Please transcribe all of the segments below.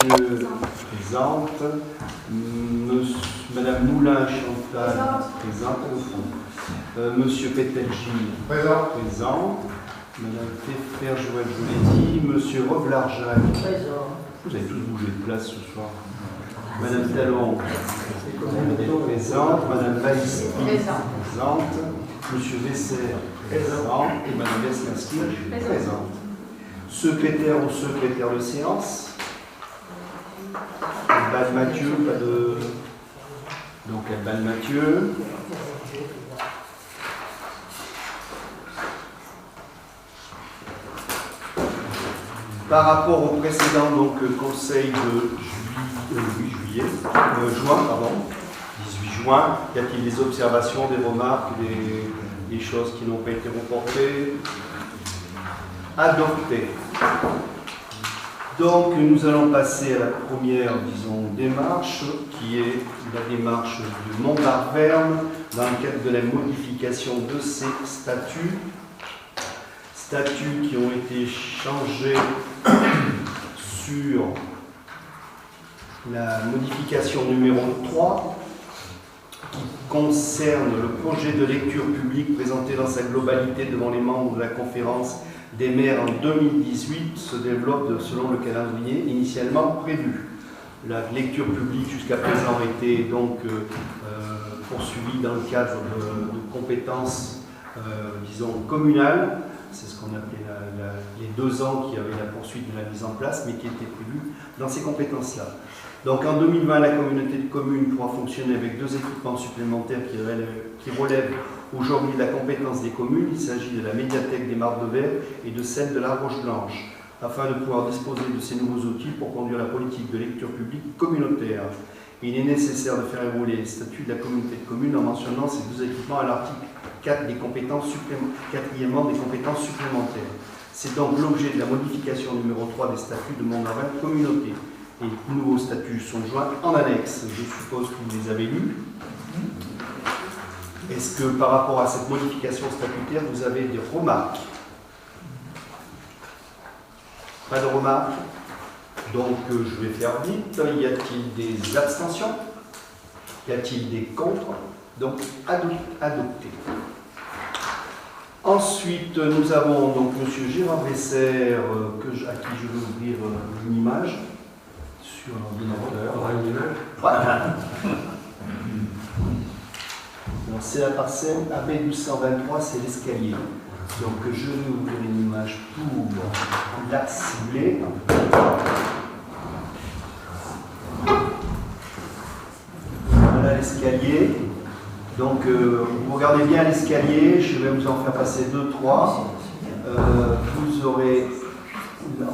Présente. Madame Moulin Chantal, présente au fond. Monsieur Pételgil, présent. Madame Teffer, Joël, je l'ai dit. Monsieur Rovlarjac, présent. Vous avez tous bougé de place ce soir. Madame Talon, présente. Madame Vaïs, présente. Monsieur Vesser, présent. Et Madame Veslinski, présente. Secrétaire ou secrétaire de séance. Alban Mathieu, pas de. Donc Alban Mathieu. Par rapport au précédent donc, conseil de juin, 18 juin, y a-t-il des observations, des remarques, des choses qui n'ont pas été reportées? Adoptées. Donc nous allons passer à la première, disons, démarche, qui est la démarche de Mont-Barberne dans le cadre de la modification de ses statuts. Statuts qui ont été changés sur la modification numéro 3, qui concerne le projet de lecture publique présenté dans sa globalité devant les membres de la conférence des maires en 2018 se développe selon le calendrier initialement prévu. La lecture publique jusqu'à présent a été donc poursuivie dans le cadre de compétences, disons, communales. C'est ce qu'on appelait les 2 ans qui avaient la poursuite de la mise en place, mais qui était prévu dans ces compétences-là. Donc en 2020, la communauté de communes pourra fonctionner avec 2 équipements supplémentaires qui relèvent aujourd'hui de la compétence des communes. Il s'agit de la médiathèque des Martres de Verre et de celle de la Roche Blanche, afin de pouvoir disposer de ces nouveaux outils pour conduire la politique de lecture publique communautaire. Il est nécessaire de faire évoluer les statuts de la communauté de communes en mentionnant ces 2 équipements à l'article 4 des compétences quatrièmement des compétences supplémentaires. C'est donc l'objet de la modification numéro 3 des statuts de Mont-Barberne Communauté. Et les nouveaux statuts sont joints en annexe. Je suppose que vous les avez lus. Est-ce que par rapport à cette modification statutaire, vous avez des remarques? Pas de remarques? Donc je vais faire vite. Y a-t-il des abstentions? Y a-t-il des contre? Donc adopté. Ensuite, nous avons donc M. Gérard Vesser, à qui je vais ouvrir une image sur l'ordinateur. On aura une image. Voilà. C'est la parcelle AB1223, c'est l'escalier. Donc je vais ouvrir une image pour la cibler. Voilà l'escalier. Donc vous regardez bien l'escalier, je vais vous en faire passer 2-3. Vous aurez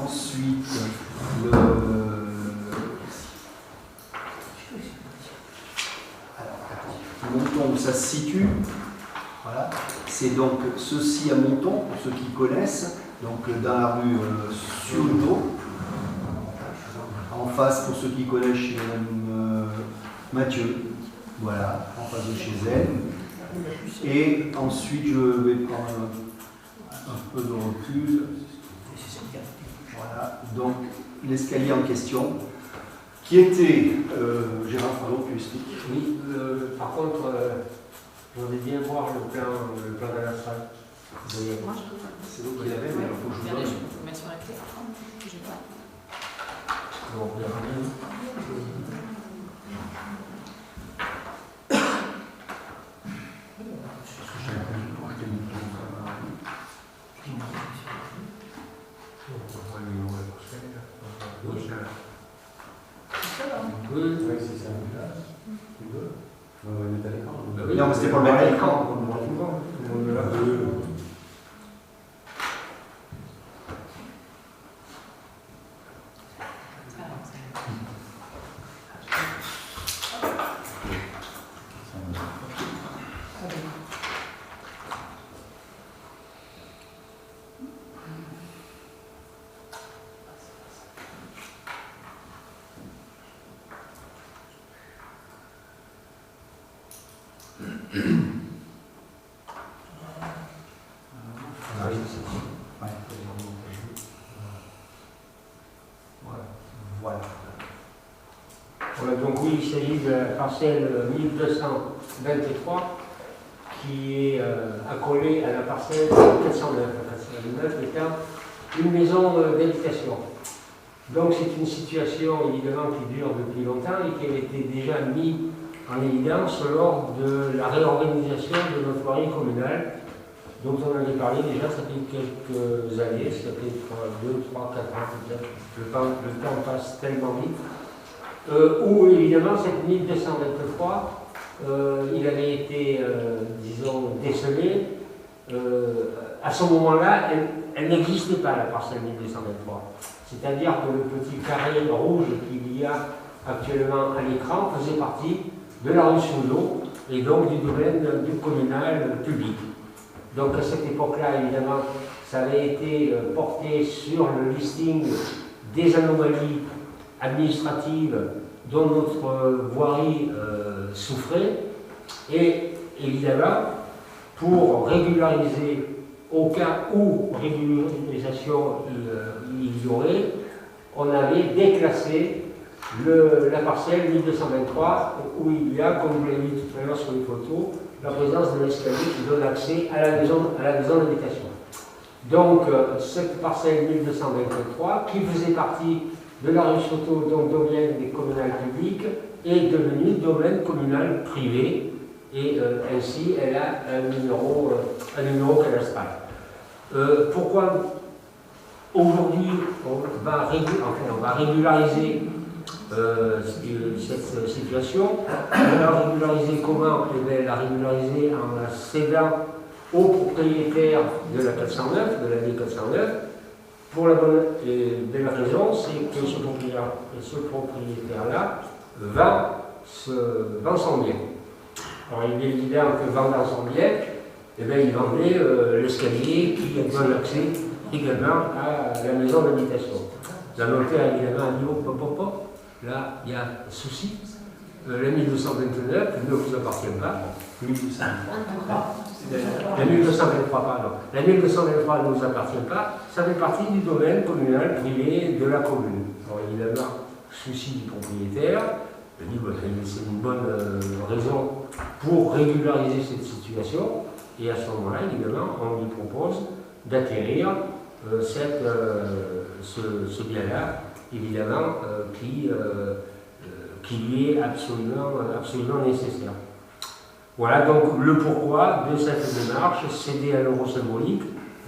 ensuite le Monton où ça se situe. Voilà. C'est donc ceci à Monton, pour ceux qui connaissent, donc dans la rue Siourdo. En face, pour ceux qui connaissent, chez Mme Mathieu. Voilà, en face de chez elle. Et ensuite, je vais prendre un peu de recul. Voilà, donc l'escalier en question, qui était, Gérard, pardon, tu expliques. Oui, par contre, j'aimerais bien voir le plan de la salle. C'est vous qui l'avez, mais il faut que je vous donne. Je peux mettre sur la clé. J'ai pas. Donc, il y a rien. Oui, c'est ça. Tu veux? On va mettre à l'écran. Non, mais c'était pour le mettre à l'écran. Voilà. Donc oui, il s'agit de la parcelle 1223 qui est accolée à la parcelle 409. La parcelle 9 étant une maison d'habitation. Donc c'est une situation évidemment qui dure depuis longtemps et qui avait été déjà mise en évidence lors de la réorganisation de notre voirie communale, dont on avait parlé déjà, ça fait quelques années, ça fait 2, 3, 4 ans peut-être, le temps passe tellement vite, où évidemment cette 1223, il avait été, disons, décelé. À ce moment-là, elle n'existait pas, la parcelle 1223. C'est-à-dire que le petit carré rouge qu'il y a actuellement à l'écran faisait partie de la rue Souleau et donc du domaine du communal public. Donc à cette époque-là, évidemment, ça avait été porté sur le listing des anomalies administratives dont notre voirie souffrait. Et évidemment, pour régulariser, au cas où régularisation il y aurait, on avait déclassé la parcelle 1223 où il y a, comme vous l'avez vu tout à l'heure sur les photos, la présence de l'escalier qui donne accès à la maison d'habitation. Donc cette parcelle 1223 qui faisait partie de la rue Soto, donc domaine des communales publiques, est devenue domaine communal privé et ainsi elle a un numéro cadastral. Pourquoi aujourd'hui on va régulariser cette situation? On va régulariser comment? Eh bien, la régulariser en la cédant au propriétaire de la 409, de l'année 409, pour la bonne et belle raison, c'est que ce propriétaire-là vend son bien. Alors il est évident que vendant son bien, eh bien, il vendait l'escalier qui donne accès également à la maison d'habitation. La notaire évidemment a dit oh, pop, là il y a un souci. La 1229 ne vous appartient pas. La 1223, pardon. La 1223 ne nous appartient pas, ça fait partie du domaine communal privé de la commune. Alors évidemment, souci du propriétaire, je dis c'est une bonne raison pour régulariser cette situation, et à ce moment-là, évidemment, on lui propose d'acquérir ce bien-là, évidemment, qui lui est absolument nécessaire. Voilà donc le pourquoi de cette démarche, céder à l'euro symbolique.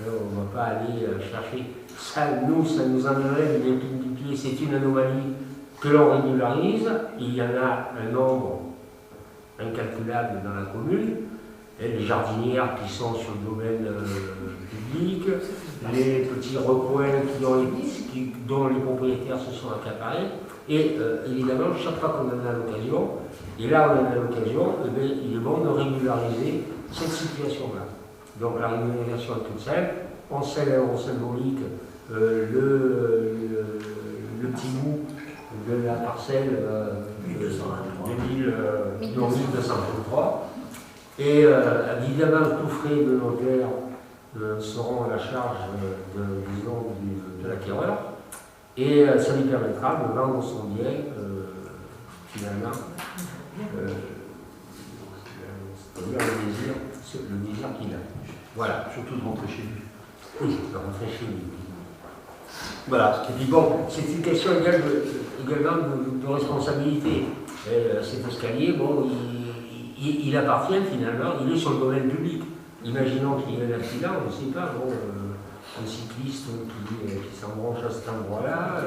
On ne va pas aller chercher ça, ça nous enlève les épines du pied, c'est une anomalie que l'on régularise. Il y en a un nombre incalculable dans la commune. Et les jardinières qui sont sur le domaine public, les petits recoins dont les propriétaires se sont accaparés. Et évidemment, chaque fois qu'on en a l'occasion, et là on en a l'occasion, il est bon de régulariser cette situation-là. Donc la régularisation est toute simple, on scelle à l'euro symbolique le petit bout de la parcelle de 1223. Et évidemment, tous frais de notaire seront à la charge de l'acquéreur. Et ça lui permettra de vendre son bien, finalement, c'est-à-dire le désir qu'il a. Voilà. Surtout de rentrer chez lui. Oui, de rentrer chez lui. Voilà. Et puis bon, c'est une question également de responsabilité. Cet escalier, bon, il appartient finalement, il est sur le domaine public. Imaginons qu'il y ait un accident, on ne sait pas, bon, un cycliste qui s'embranche à cet endroit-là,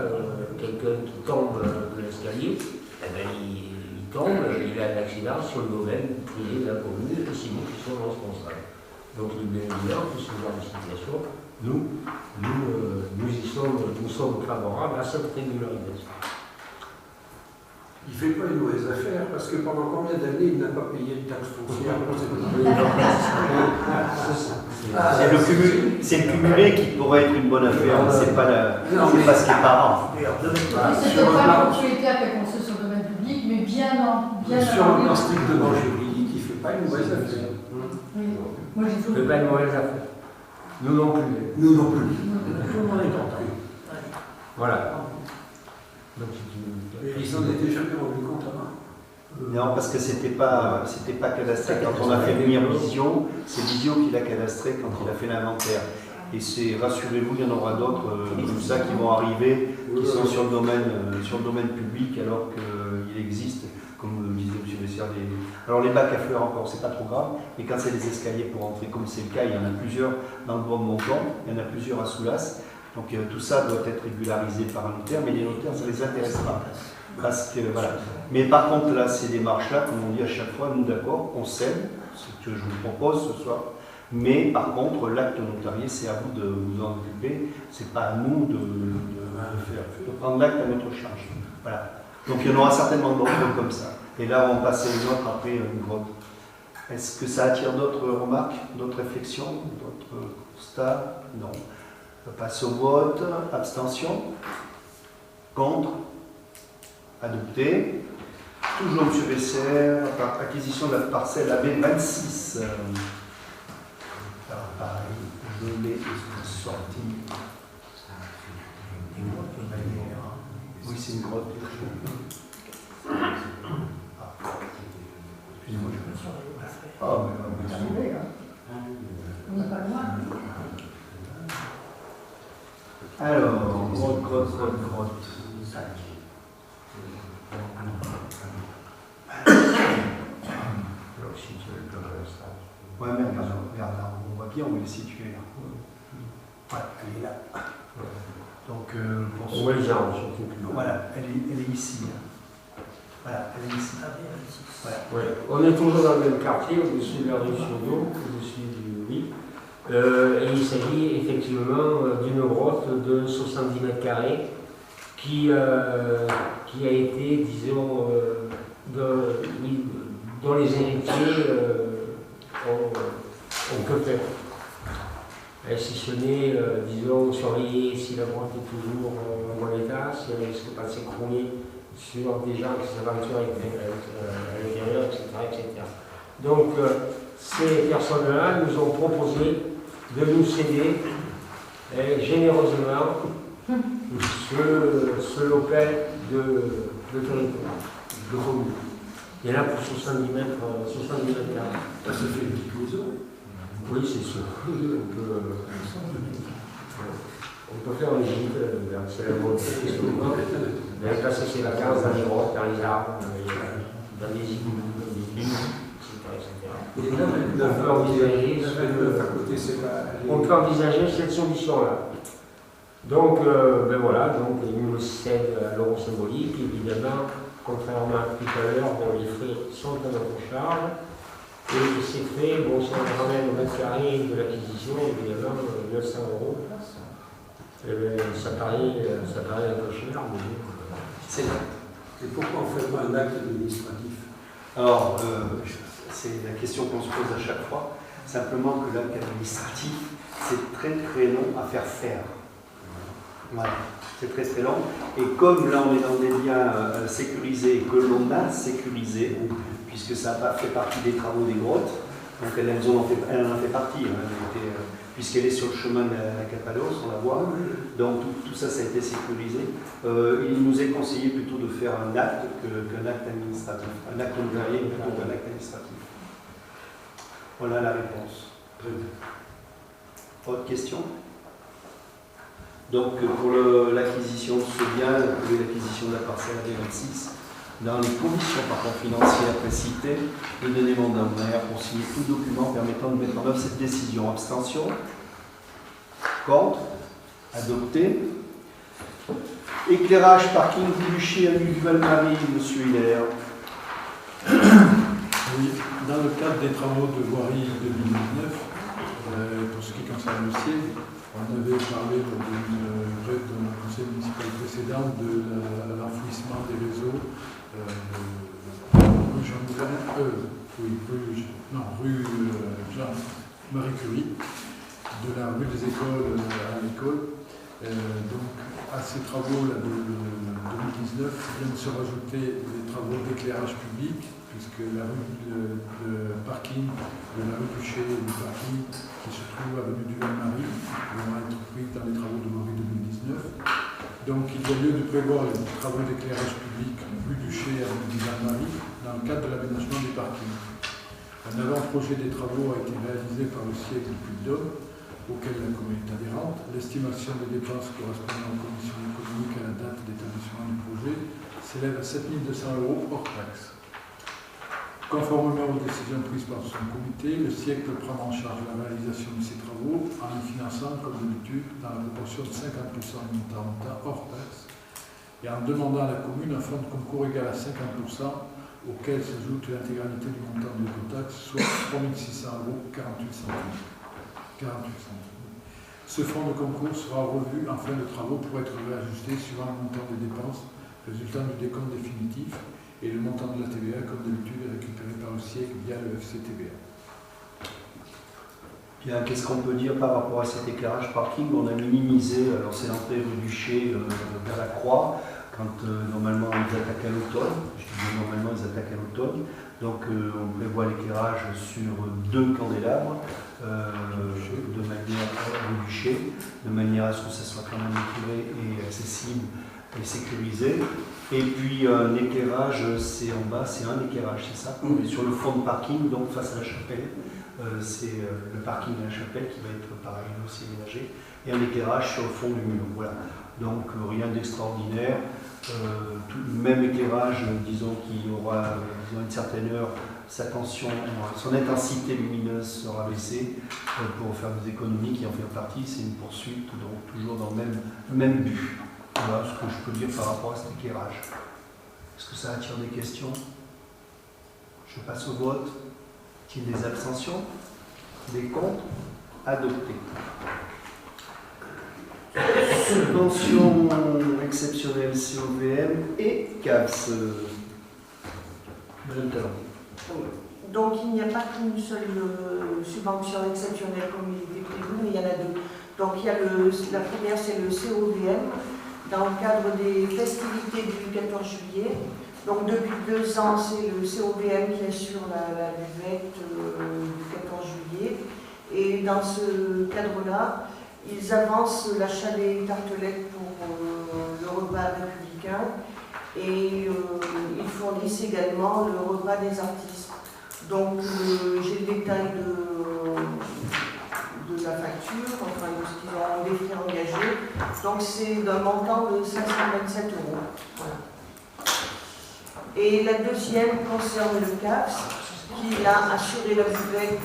quelqu'un qui tombe de l'escalier, eh ben, il tombe, il a un accident sur le domaine privé de la commune, et c'est nous qui sommes responsables. Donc il est bien évident que ce genre de situation, nous sommes favorables à cette régularisation. Il ne fait pas une mauvaise affaire, parce que pendant combien d'années il n'a pas payé de taxes foncières? C'est le cumulé qui pourrait être une bonne affaire, c'est pas ce qui est parent. C'est peut-être pas le propriétaire qui a construit sur le domaine public, mais bien sur le plan strictement juridique, il ne fait pas une mauvaise affaire. Oui. Moi, j'ai Il ne fait pas une mauvaise affaire. Nous non plus. Nous non plus. Tout le monde est compris. Voilà. Donc c'est Et ils n'en étaient jamais rendus compte avant. Non, parce que c'était pas cadastré. Quand on a fait venir Visio, c'est Visio qui l'a cadastré quand il a fait l'inventaire. Et c'est, rassurez-vous, il y en aura d'autres comme ça qui vont arriver, qui sont sur le domaine public alors qu'il existe, comme le disait M. Bessière, alors les bacs à fleurs encore, c'est pas trop grave, mais quand c'est des escaliers pour entrer, comme c'est le cas, il y en a plusieurs dans le bois de Monton, il y en a plusieurs à Soulas, donc tout ça doit être régularisé par un notaire, mais les notaires, ça ne les intéresse pas. Parce que, voilà. Mais par contre, là, ces démarches-là, comme on dit à chaque fois, nous d'accord, on cède, ce que je vous propose ce soir. Mais par contre, l'acte notarié, c'est à vous de vous en occuper. C'est pas à nous de prendre l'acte à notre charge. Voilà. Donc il y en aura certainement d'autres comme ça. Et là, on va passer les autres après une grotte. Est-ce que ça attire d'autres remarques, d'autres réflexions, d'autres constats? Non. On passe au vote. Abstention? Contre? Adopté. Toujours M. Bessière, acquisition de la parcelle AB26. Alors pareil, je l'ai sorti. Oui, c'est une grotte. Excusez-moi, je vais vous arrivez, hein. On n'est pas loin. Alors, grotte. Ouais, mais regarde là, on voit bien où elle est située là. Voilà, elle est là. Donc, pour ouais, genre, surtout. voilà, elle est ici. Là. Voilà, elle est ici. Voilà. Ouais. On est toujours dans le même quartier, au-dessus de la rue Siono, au-dessus du lit. Et il s'agit effectivement d'une grotte de 70 mètres carrés qui a été, disons, dont les héritiers ont que faire. Si ce n'est, disons, surveiller si la grotte est toujours en bon état, si elle risque pas de s'écrouler sur des gens qui s'aventurent à l'intérieur, etc. Donc, ces personnes-là nous ont proposé de nous céder généreusement ce local de territoire, de commune. Il y en a pour 70 mètres carrés. Ça se fait une petite maison. Oui, c'est sûr. On peut faire une visite, c'est la grotte. Mais passer ses vacances dans les grottes, dans les arbres, dans des igloos, dans des dunes, etc. Et là, On peut envisager cette solution-là. Donc, ben voilà, donc il nous cède à l'euro symbolique, évidemment, contrairement à tout à l'heure, dont les frais sont à notre charge. Et ces frais, bon, si on ramène au mètre carré de l'acquisition, évidemment, 900 €. Et bien, ça paraît un peu cher, mais C'est là. Et pourquoi on fait pas un acte administratif? Alors, c'est la question qu'on se pose à chaque fois. Simplement que l'acte administratif, c'est très très long à faire. Voilà, c'est très très long. Et comme là on est dans des biens sécurisés et que l'on a sécurisé, puisque ça n'a pas fait partie des travaux des grottes, donc elle en fait partie, puisqu'elle est sur le chemin de la Capados, on la voit. Donc tout ça, ça a été sécurisé. Il nous est conseillé plutôt de faire un acte qu'un acte administratif. Un acte notarié plutôt qu'un acte administratif. Voilà la réponse. Autre question? Donc pour l'acquisition de ce bien, l'acquisition de la parcelle AB26, dans les conditions par contre financières précitées, le délégué maire pour signer tout document permettant de mettre en œuvre cette décision. Abstention? Contre? Adopté. Éclairage, parking, Boucher, avenue du Val-Marie, monsieur Hilaire. Oui, dans le cadre des travaux de voirie 2019, pour ce qui concerne le siège, on avait parlé dans le conseil municipal précédent de l'enfouissement des réseaux rue Jean-Moulin, rue Jean-Marie Curie, de la rue des Écoles à l'école. Donc, à ces travaux-là de 2019, viennent se rajouter des travaux d'éclairage public, puisque la rue de parking, de la rue Boucher et du parking, qui se trouve avenue du Val-Marie, vont être pris dans les travaux de voirie 2019. Donc il y a lieu de prévoir les travaux d'éclairage public rue du Chet à Ville-Marie dans le cadre de l'aménagement des parkings. Un avant-projet des travaux a été réalisé par le siècle du Puy-de-Dôme, auquel la commune est adhérente. L'estimation des dépenses correspondant aux conditions économiques à la date d'établissement du projet s'élève à 7 200 € hors taxe. Conformément aux décisions prises par son comité, le siècle prend en charge la réalisation de ces travaux en les finançant, comme d'habitude, dans la proportion de 50% du montant hors taxe et en demandant à la commune un fonds de concours égal à 50%, auquel s'ajoute l'intégralité du montant de l'écotaxe, soit 3 600 € 48 centimes. Ce fonds de concours sera revu en fin de travaux pour être réajusté suivant le montant des dépenses résultant du décompte définitif et le montant de la TVA, comme d'habitude, est récupéré par le siècle via le FCTVA. Bien, qu'est-ce qu'on peut dire par rapport à cet éclairage parking? On a minimisé, alors c'est l'entrée rue du Chet vers la Croix, quand normalement ils attaquent à l'automne. Je dis normalement ils attaquent à l'automne. Donc on prévoit l'éclairage sur 2 candélabres de manière rue du Chet, de manière à ce que ça soit quand même éclairé et accessible et sécurisé. Et puis un éclairage, c'est en bas, c'est un éclairage, c'est ça? Oui. Sur le fond de parking, donc face à la chapelle. C'est le parking de la chapelle qui va être pareil aussi aménagé. Et un éclairage sur le fond du mur. Voilà. Donc rien d'extraordinaire. Le même éclairage, disons qu'il aura disons, une certaine heure, son intensité lumineuse sera baissée pour faire des économies qui en fait partie. C'est une poursuite, donc toujours dans le même but. Voilà ce que je peux dire par rapport à cet éclairage. Est-ce que ça attire des questions? Je passe au vote. Y a-t-il des abstentions? Des contre? Adopté. Subvention exceptionnelle COVM et CAPS. Madame Talon. Donc il n'y a pas qu'une seule subvention exceptionnelle comme il était prévu, mais il y en a deux. Donc il y a la première, c'est le COVM, dans le cadre des festivités du 14 juillet. Donc depuis 2 ans, c'est le COVM qui assure la buvette du 14 juillet. Et dans ce cadre-là, ils avancent la chalée tartelette pour le repas républicain et ils fournissent également le repas des artistes. Donc j'ai le détail de la facture, enfin de ce qu'ils ont des frais engagés. Donc c'est d'un montant de 527 €. Voilà. Et la deuxième concerne le CAPS, qui a assuré la buvette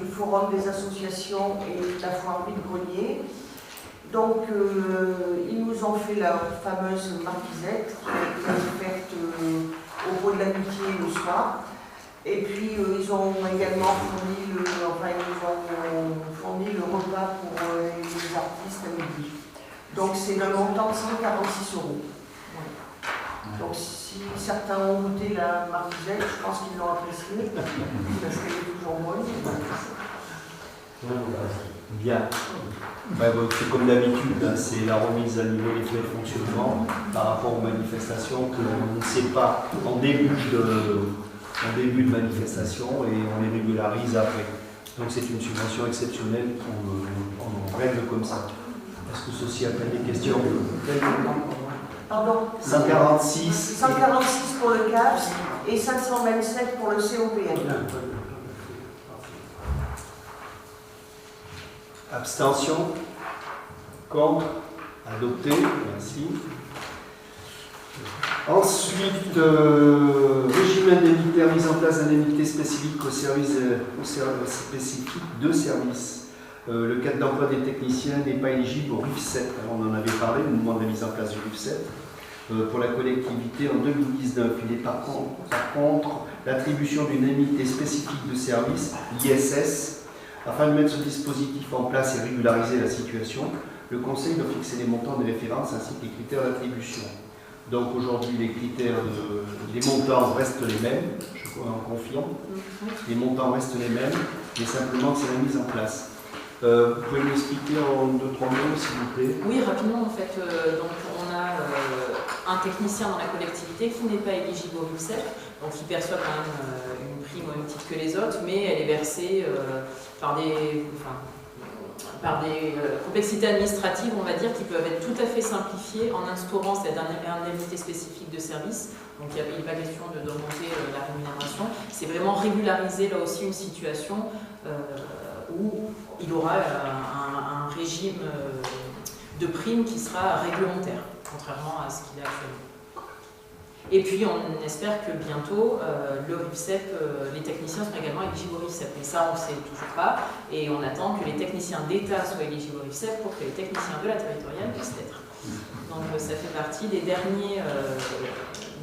du Forum des associations et de la foirerie de Grenier. Donc, ils nous ont fait la fameuse marquisette qui a été offerte au Pot de l'Amitié le soir. Et puis, ils ont également fourni le repas pour les artistes à midi. Donc, c'est d'un montant de 146 €. Ouais. Donc, si certains ont goûté la marquisette, je pense qu'ils l'ont appréciée, parce qu'elle est toujours bonne. Bien. C'est comme d'habitude, hein, c'est la remise à niveau des frais de fonctionnement par rapport aux manifestations que l'on ne sait pas en début de manifestation et on les régularise après. Donc c'est une subvention exceptionnelle qu'on règle comme ça. Est-ce que ceci appelle des questions? Pardon? 146. 146 pour le CAPS et 527 pour le COVM. Abstention? Contre? Adopté? Merci. Ensuite, régime indemnitaire, mise en place d'indemnités spécifiques aux services spécifiques de services. Le cadre d'emploi des techniciens n'est pas éligible au RIF 7. Alors, on en avait parlé au moment de la mise en place du RIF 7 pour la collectivité en 2019. Il est par contre l'attribution d'une indemnité spécifique de service, l'ISS. Afin de mettre ce dispositif en place et régulariser la situation, le Conseil doit fixer les montants de référence ainsi que les critères d'attribution. Donc aujourd'hui, les critères, les montants restent les mêmes, je en confirme. Les montants restent les mêmes, mais simplement c'est la mise en place. Vous pouvez m'expliquer en 2-3 mots, s'il vous plaît? Oui, rapidement en fait. Donc on a un technicien dans la collectivité qui n'est pas éligible au RIF 7, donc il perçoit quand même une prime au même titre que les autres, mais elle est versée par par des complexités administratives, on va dire, qui peuvent être tout à fait simplifiées en instaurant cette indemnité spécifique de service. Donc il n'est pas question d'augmenter la rémunération. C'est vraiment régulariser là aussi une situation où il aura un régime de prime qui sera réglementaire, contrairement à ce qu'il a actuellement. Et puis on espère que bientôt le RIFSEP, les techniciens seront également éligibles au RIFSEP. Mais ça on ne sait toujours pas et on attend que les techniciens d'État soient éligibles au RIFSEP pour que les techniciens de la territoriale puissent l'être. Donc ça fait partie des derniers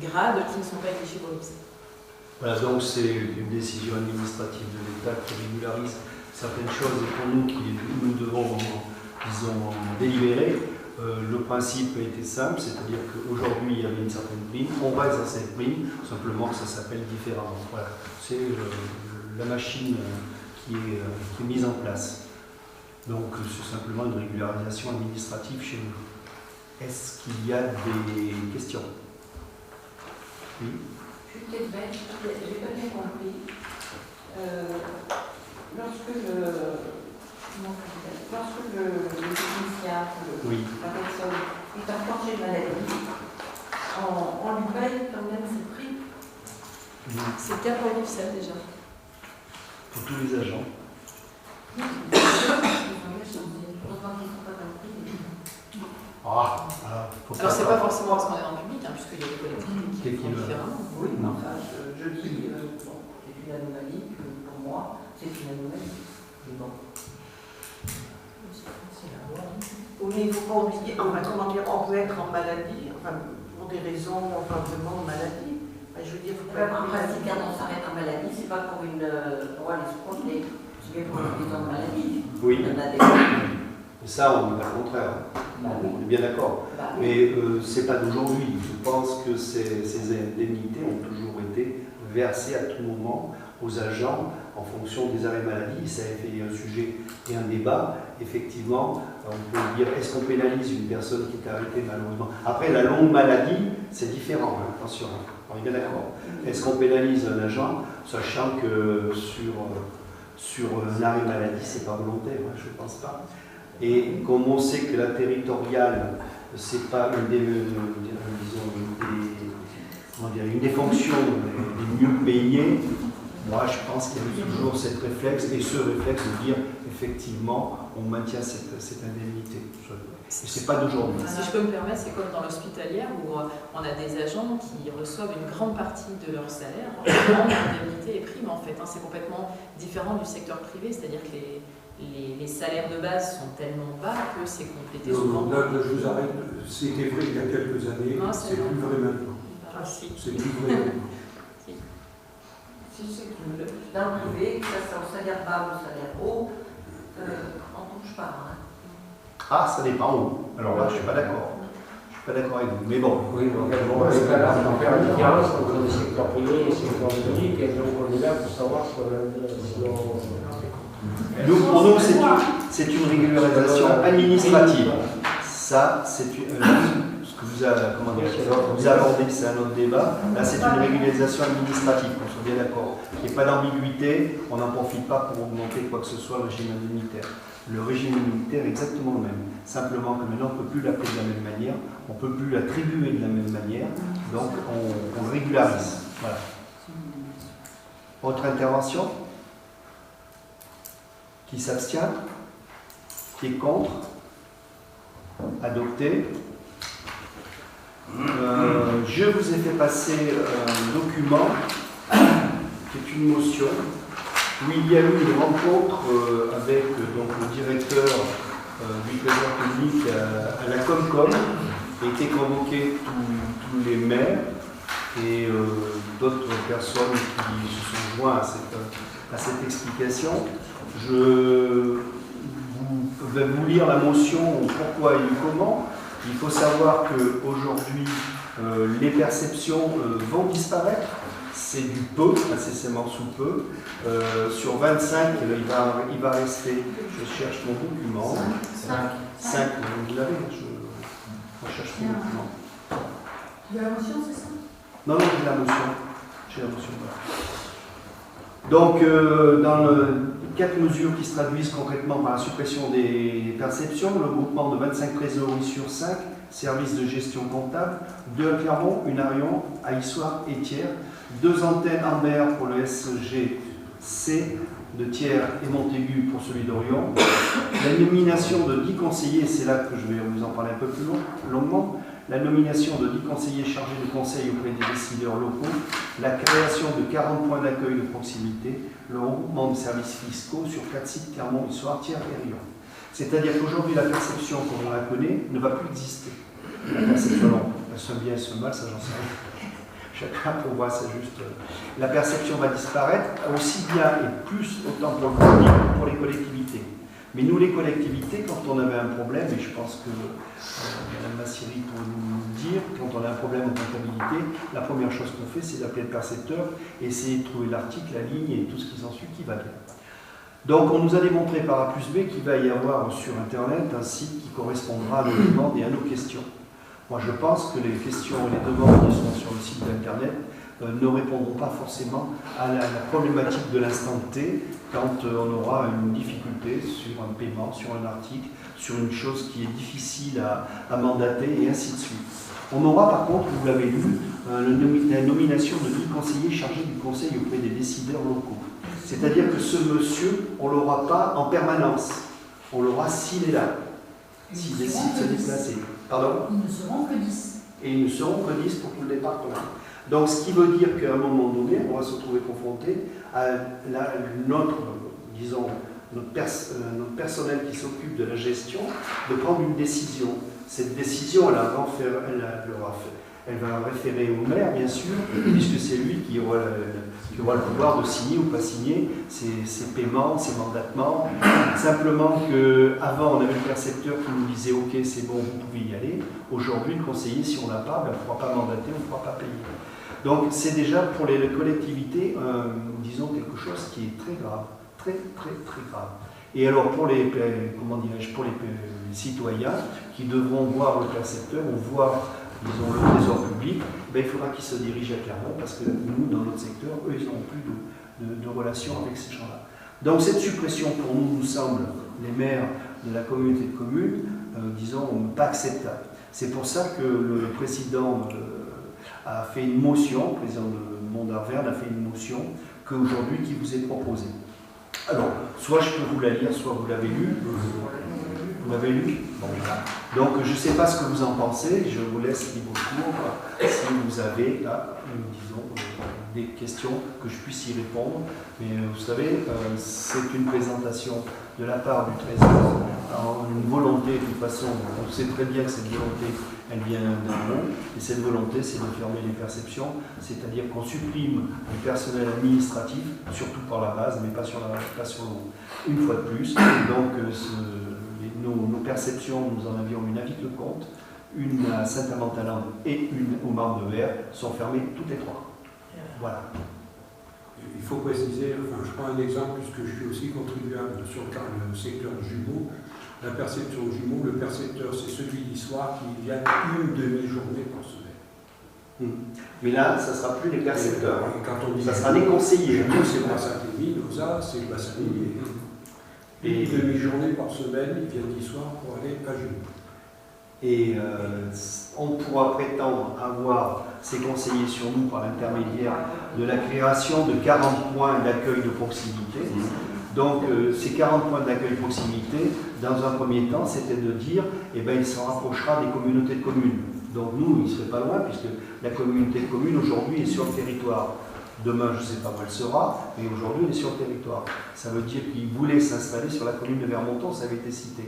grades qui ne sont pas éligibles au RIFSEP. Voilà, donc c'est une décision administrative de l'État qui régularise certaines choses et pour nous qui nous devons, disons, délibérer. Le principe a été simple, c'est-à-dire qu'aujourd'hui il y avait une certaine prime, on reste dans cette prime, simplement que ça s'appelle différemment. Voilà, c'est la machine qui est mise en place. Donc c'est simplement une régularisation administrative chez nous. Est-ce qu'il y a des questions? Oui. Je suis peut-être bête, je n'ai pas bien compris. Lorsque le technicien, la personne est en congé de maladie, on lui paye quand même ses prix. C'est le cas pour le RIFSEP déjà. Pour tous les agents. Alors c'est pas forcément parce qu'on est dans le public, puisqu'il y a des collectivités qui font différemment. Oui, mais enfin, je dis, c'est une anomalie que pour moi, c'est une anomalie. Mais bon. Oui, il ne faut pas oublier, comment dire, on peut être en maladie, pour des raisons, vraiment de maladie. Je veux dire, faut pas En principe, quand on s'arrête en maladie, c'est pas pour pour aller se promener, c'est bien pour une raison de maladie. Oui. Ça, on n'est pas le contraire. On est bien d'accord. Mais ce n'est pas d'aujourd'hui. Je pense que ces indemnités ont toujours été versées à tout moment aux agents en fonction des arrêts maladie. Ça a été un sujet et un débat. Effectivement, on peut dire, est-ce qu'on pénalise une personne qui est arrêtée malheureusement? Après, la longue maladie, c'est différent, attention, on est bien d'accord. Est-ce qu'on pénalise un agent, sachant que sur un arrêt maladie, c'est pas volontaire, je ne pense pas. Et comme on sait que la territoriale, c'est pas une des fonctions les mieux payées, moi je pense qu'il y a toujours cette réflexe, et ce réflexe de dire effectivement on maintient cette indemnité. Et c'est pas d'aujourd'hui. Si je peux me permettre, c'est comme dans l'hospitalière où on a des agents qui reçoivent une grande partie de leur salaire en indemnité et prime en fait. C'est complètement différent du secteur privé, c'est-à-dire que les salaires de base sont tellement bas que c'est complété souvent. Là, je vous arrête. C'était vrai il y a quelques années, c'est plus vrai maintenant. C'est plus vrai maintenant. Si c'est que dans le privé, que ça soit au salaire bas ou au salaire haut, on ne touche pas. Ah, ça dépend où. Alors là, je ne suis pas d'accord. Je ne suis pas d'accord avec vous. Mais bon. Oui, donc dans ce cas-là, on peut faire la différence entre le secteur privé et le secteur public, et donc on est là pour savoir si Pour nous, c'est une régularisation administrative. Ça, c'est ce que vous abordez, c'est un autre débat. Là, c'est une régularisation administrative, qu'on soit bien d'accord. Il n'y a pas d'ambiguïté, on n'en profite pas pour augmenter quoi que ce soit le régime indemnitaire. Le régime indemnitaire est exactement le même. Simplement que maintenant, on ne peut plus l'appeler de la même manière, on ne peut plus l'attribuer de la même manière, donc on régularise. Voilà. Autre intervention? Qui s'abstient? Qui est contre? Adopté. Je vous ai fait passer un document qui est une motion où il y a eu une rencontre avec donc, le directeur du trésor public à la Comcom, qui a été convoqué tous les maires et d'autres personnes qui se sont joints à cette explication. Je vais vous lire la motion, pourquoi et comment. Il faut savoir qu'aujourd'hui, les perceptions vont disparaître. C'est du peu, incessamment sous peu. Sur 25, il va rester, je cherche mon document. 5, vous l'avez, je recherche mon document. Il y a la motion, c'est ça? Non, j'ai la motion. J'ai la motion. Donc, dans 4 mesures qui se traduisent concrètement par la suppression des perceptions, le groupement de 25 trésoreries sur 5, services de gestion comptable, 2 à Clermont, 1 à Rion, à Issoire et Thiers, 2 antennes en mer pour le SGC de Thiers et Montaigu pour celui d'Orion, la nomination de 10 conseillers, c'est là que je vais vous en parler un peu plus longuement, la nomination de 10 conseillers chargés de conseil auprès des décideurs locaux, la création de 40 points d'accueil de proximité, le regroupement de services fiscaux sur 4 sites Clermont, Issoire, Thiers et Rion. C'est-à-dire qu'aujourd'hui, la perception, comme on la connaît, ne va plus exister. La perception, non, elle se bien, elle se mal, ça j'en sais rien. Chacun pour voir, c'est juste. La perception va disparaître, aussi bien et plus autant pour le public que pour les collectivités. Mais nous, les collectivités, quand on avait un problème, et je pense que Mme Massiri pour nous le dire, quand on a un problème en comptabilité, la première chose qu'on fait, c'est d'appeler le percepteur et essayer de trouver l'article, la ligne et tout ce qui s'ensuit qui va bien. Donc, on nous a démontré par A plus B qu'il va y avoir sur Internet un site qui correspondra à nos demandes et à nos questions. Moi, je pense que les questions et les demandes qui sont sur le site d'Internet ne répondront pas forcément à la problématique de l'instant T quand on aura une difficulté sur un paiement, sur un article, sur une chose qui est difficile à mandater et ainsi de suite. On aura par contre, vous l'avez lu, la nomination de 10 conseillers chargés du conseil auprès des décideurs locaux. C'est-à-dire que ce monsieur, on ne l'aura pas en permanence, on l'aura s'il est là, s'il décide de se déplacer. Pardon ? Ils ne seront que 10. Et ils ne seront que 10 pour tout le département. Donc, ce qui veut dire qu'à un moment donné, on va se retrouver confronté à notre personnel qui s'occupe de la gestion, de prendre une décision. Cette décision, elle va référer au maire, bien sûr, puisque c'est lui qui aura le pouvoir de signer ou pas signer ses paiements, ses mandatements. Simplement qu'avant, on avait le percepteur qui nous disait « Ok, c'est bon, vous pouvez y aller ». Aujourd'hui, le conseiller, si on ne l'a pas, on ne pourra pas mandater, on ne pourra pas payer. Donc, c'est déjà pour les collectivités, disons, quelque chose qui est très grave, très, très, très grave. Et alors, pour les citoyens qui devront voir le percepteur ou voir, disons, le trésor public, il faudra qu'ils se dirigent à Clermont parce que nous, dans notre secteur, eux, ils n'ont plus de relation avec ces gens-là. Donc, cette suppression, pour nous semble, les maires de la communauté de communes, disons, pas acceptable. C'est pour ça que le président a fait une motion, le président de Mont-d'Arverne a fait une motion qu'aujourd'hui qui vous est proposée. Alors, soit je peux vous la lire, soit vous l'avez lue. Vous l'avez lu ? Bon, voilà. Donc, je ne sais pas ce que vous en pensez, je vous laisse libre cours si vous avez, là, disons, des questions que je puisse y répondre. Mais vous savez, c'est une présentation de la part du Trésor, une volonté, de toute façon, on sait très bien que cette volonté, elle vient d'un mot, et cette volonté, c'est de fermer les perceptions, c'est-à-dire qu'on supprime du personnel administratif, surtout par la base, mais pas sur le haut. Une fois de plus, donc nos perceptions, nous en avions une à Vic-le-Comte, une à Saint-Amand-Talande et une au Marne-de-Verre, sont fermées toutes les 3. Voilà. Il faut préciser, enfin, je prends un exemple puisque je suis aussi contribuable sur le secteur jumeaux. La perception jumeaux, le percepteur c'est celui d'Issoire qui vient une demi-journée par semaine. Mais là, ça ne sera plus les percepteurs. Quand on dit ça sera les conseillers. Jumeaux, c'est Brassatémy, Lausa, c'est Bassani. Et une demi-journée par semaine, ils viennent d'Issoire pour aller à Jumeaux. Et on pourra prétendre avoir ces conseillers sur nous par l'intermédiaire de la création de 40 points d'accueil de proximité. Donc ces 40 points d'accueil de proximité, dans un premier temps, c'était de dire il s'en rapprochera des communautés de communes. Donc nous, il ne serait pas loin, puisque la communauté de communes aujourd'hui est sur le territoire. Demain, je ne sais pas où elle sera, mais aujourd'hui, elle est sur le territoire. Ça veut dire qu'ils voulaient s'installer sur la commune de Vermonton, ça avait été cité.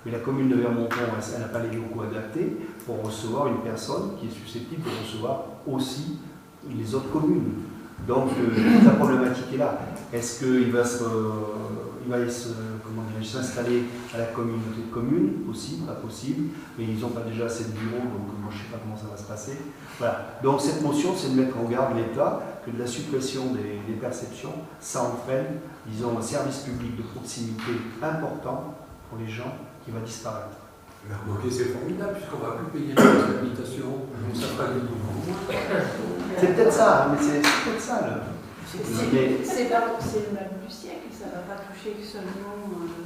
Mais la commune de Vermonton, elle n'a pas les locaux adaptés pour recevoir une personne qui est susceptible de recevoir aussi les autres communes. Donc, la problématique est là. Est-ce qu'il va s'installer à la communauté de communes? Possible, pas possible. Mais ils n'ont pas déjà assez de bureaux, donc moi, je ne sais pas comment ça va se passer. Voilà. Donc, cette motion, c'est de mettre en garde l'État que de la suppression des perceptions, ça entraîne, disons, un service public de proximité important pour les gens qui va disparaître. Ok, c'est formidable, puisqu'on ne va plus payer les habitations, ça fera des nouveaux. C'est peut-être ça, mais c'est peut-être ça. C'est le mal du siècle, ça ne va pas toucher seulement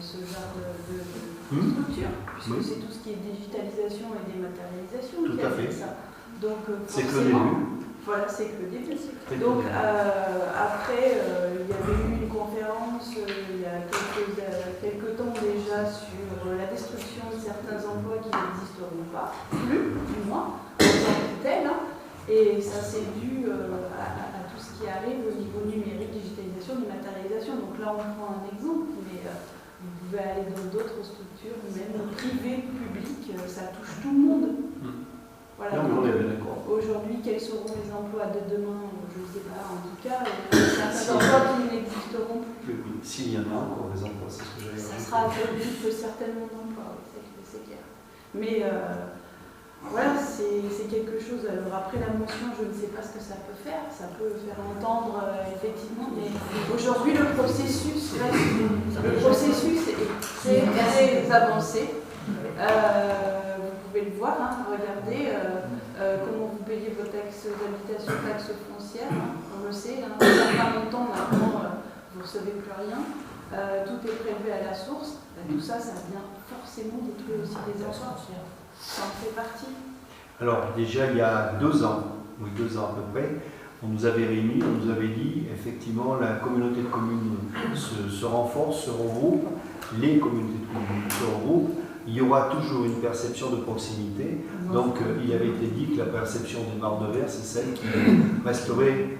ce genre de structure, puisque c'est tout ce qui est digitalisation et dématérialisation qui a fait ça. Donc c'est que le début. Voilà, c'est que le début. Donc après, il y avait eu une conférence il y a quelques temps déjà sur la destruction de certains emplois qui n'existeront pas plus, du moins, en tant que tel. Et ça c'est dû à tout ce qui arrive au niveau numérique, digitalisation, dématérialisation. Donc là on prend un exemple, mais vous pouvez aller dans d'autres structures, même privées, publiques, ça touche tout le monde. Voilà. Aujourd'hui, quels seront les emplois de demain? Je ne sais pas, en tout cas, certains emplois qui n'existeront plus. Oui, s'il y en a encore des emplois, c'est ce que j'avais dit. Ça sera certainement d'emplois, c'est clair. Mais voilà, c'est quelque chose. Alors après la motion, je ne sais pas ce que ça peut faire. Ça peut faire entendre effectivement, mais aujourd'hui le processus est très avancé. Vous pouvez le voir, regardez comment vous payez vos taxes d'habitation, taxes foncières, on le sait, un certain montant maintenant, vous ne recevez plus rien. Tout est prélevé à la source. Tout ça, ça vient forcément détruire aussi des emplois. Ça en fait partie. Alors déjà il y a 2 ans, oui 2 ans à peu près, on nous avait réunis, on nous avait dit effectivement la communauté de communes se renforce, se regroupe, les communautés de communes se regroupent, il y aura toujours une perception de proximité, donc il avait été dit que la perception des mares de verre c'est celle qui resterait.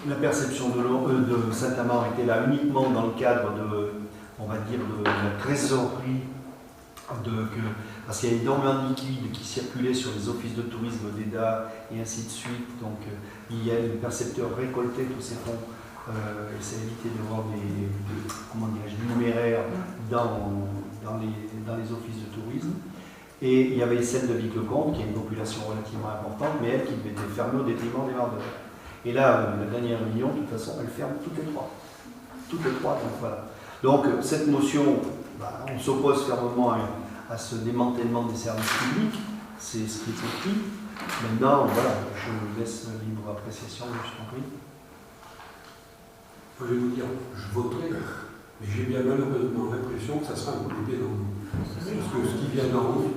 La perception de Saint-Amand était là uniquement dans le cadre de, on va dire, de la trésorerie, parce qu'il y a énormément de liquides qui circulaient sur les offices de tourisme d'EDA et ainsi de suite. Donc il y a le percepteur récoltait tous ces fonds et ça évitait d'avoir des numéraires dans les offices de tourisme. Et il y avait celle de Vic-le-Comte qui a une population relativement importante, mais elle qui était fermée au détriment des mares de verre. Et là, la dernière réunion, de toute façon, elle ferme toutes les 3. Toutes les 3, donc voilà. Donc cette motion, on s'oppose fermement à ce démantèlement des services publics, c'est ce qui est écrit. Maintenant, voilà, je laisse libre appréciation, je t'en prie. Je vais vous dire, je voterai, mais j'ai bien malheureusement l'impression que ça sera un coup d'épée dans le dos. Parce que ce qui vient d'en haut,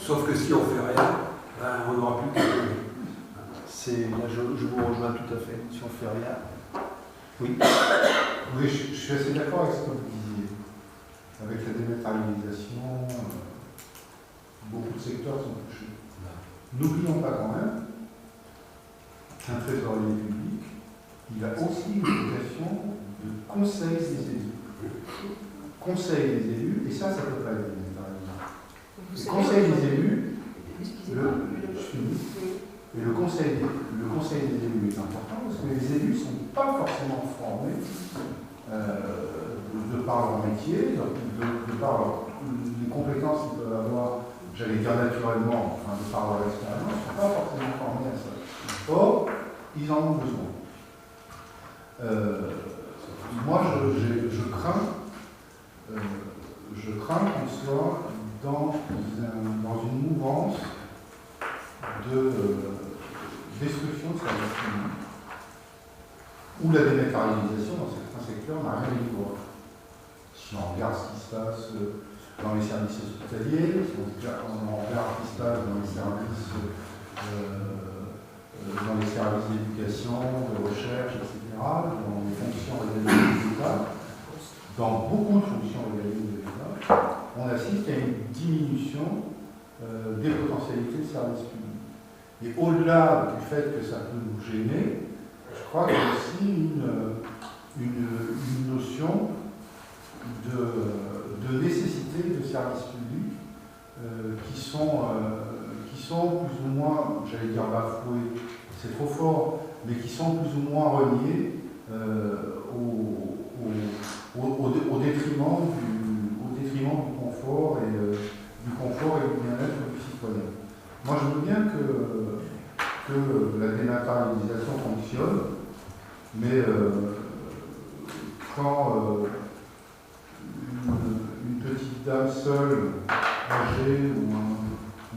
sauf que si on ne fait rien, on n'aura plus qu'à faire. Je vous rejoins tout à fait, si on ne fait rien. Oui. Oui, je suis assez d'accord avec ce que vous disiez. Avec la dématérialisation, beaucoup de secteurs sont touchés. N'oublions pas quand même qu'un trésorier public, il a aussi une vocation de conseil des élus. Conseil des élus, et ça peut pas être dématérialisé. Le conseil des élus, et le conseil des élus est important parce que les élus ne sont pas forcément formés de par leur métier, de par les compétences qu'ils peuvent avoir, j'allais dire naturellement, enfin, de par leur expérience, ne sont pas forcément formés à ça. Or, ils en ont besoin. Moi, je crains qu'on soit dans une mouvance de destruction de services publics, où la dématérialisation dans certains secteurs n'a rien à voir. Si on regarde ce qui se passe dans les services hospitaliers, si on regarde ce qui se passe dans les services d'éducation, de recherche, etc., dans les fonctions régaliennes de l'État, dans beaucoup de fonctions régaliennes de l'État, on assiste à une diminution des potentialités de services publics. Et au-delà du fait que ça peut nous gêner, je crois qu'il y a aussi une notion de nécessité de services publics qui sont plus ou moins, j'allais dire bafoués, c'est trop fort, mais qui sont plus ou moins reliés au détriment du confort et du bien-être du citoyen. Moi, je veux bien que la dématérialisation fonctionne, mais quand une petite dame seule, âgée,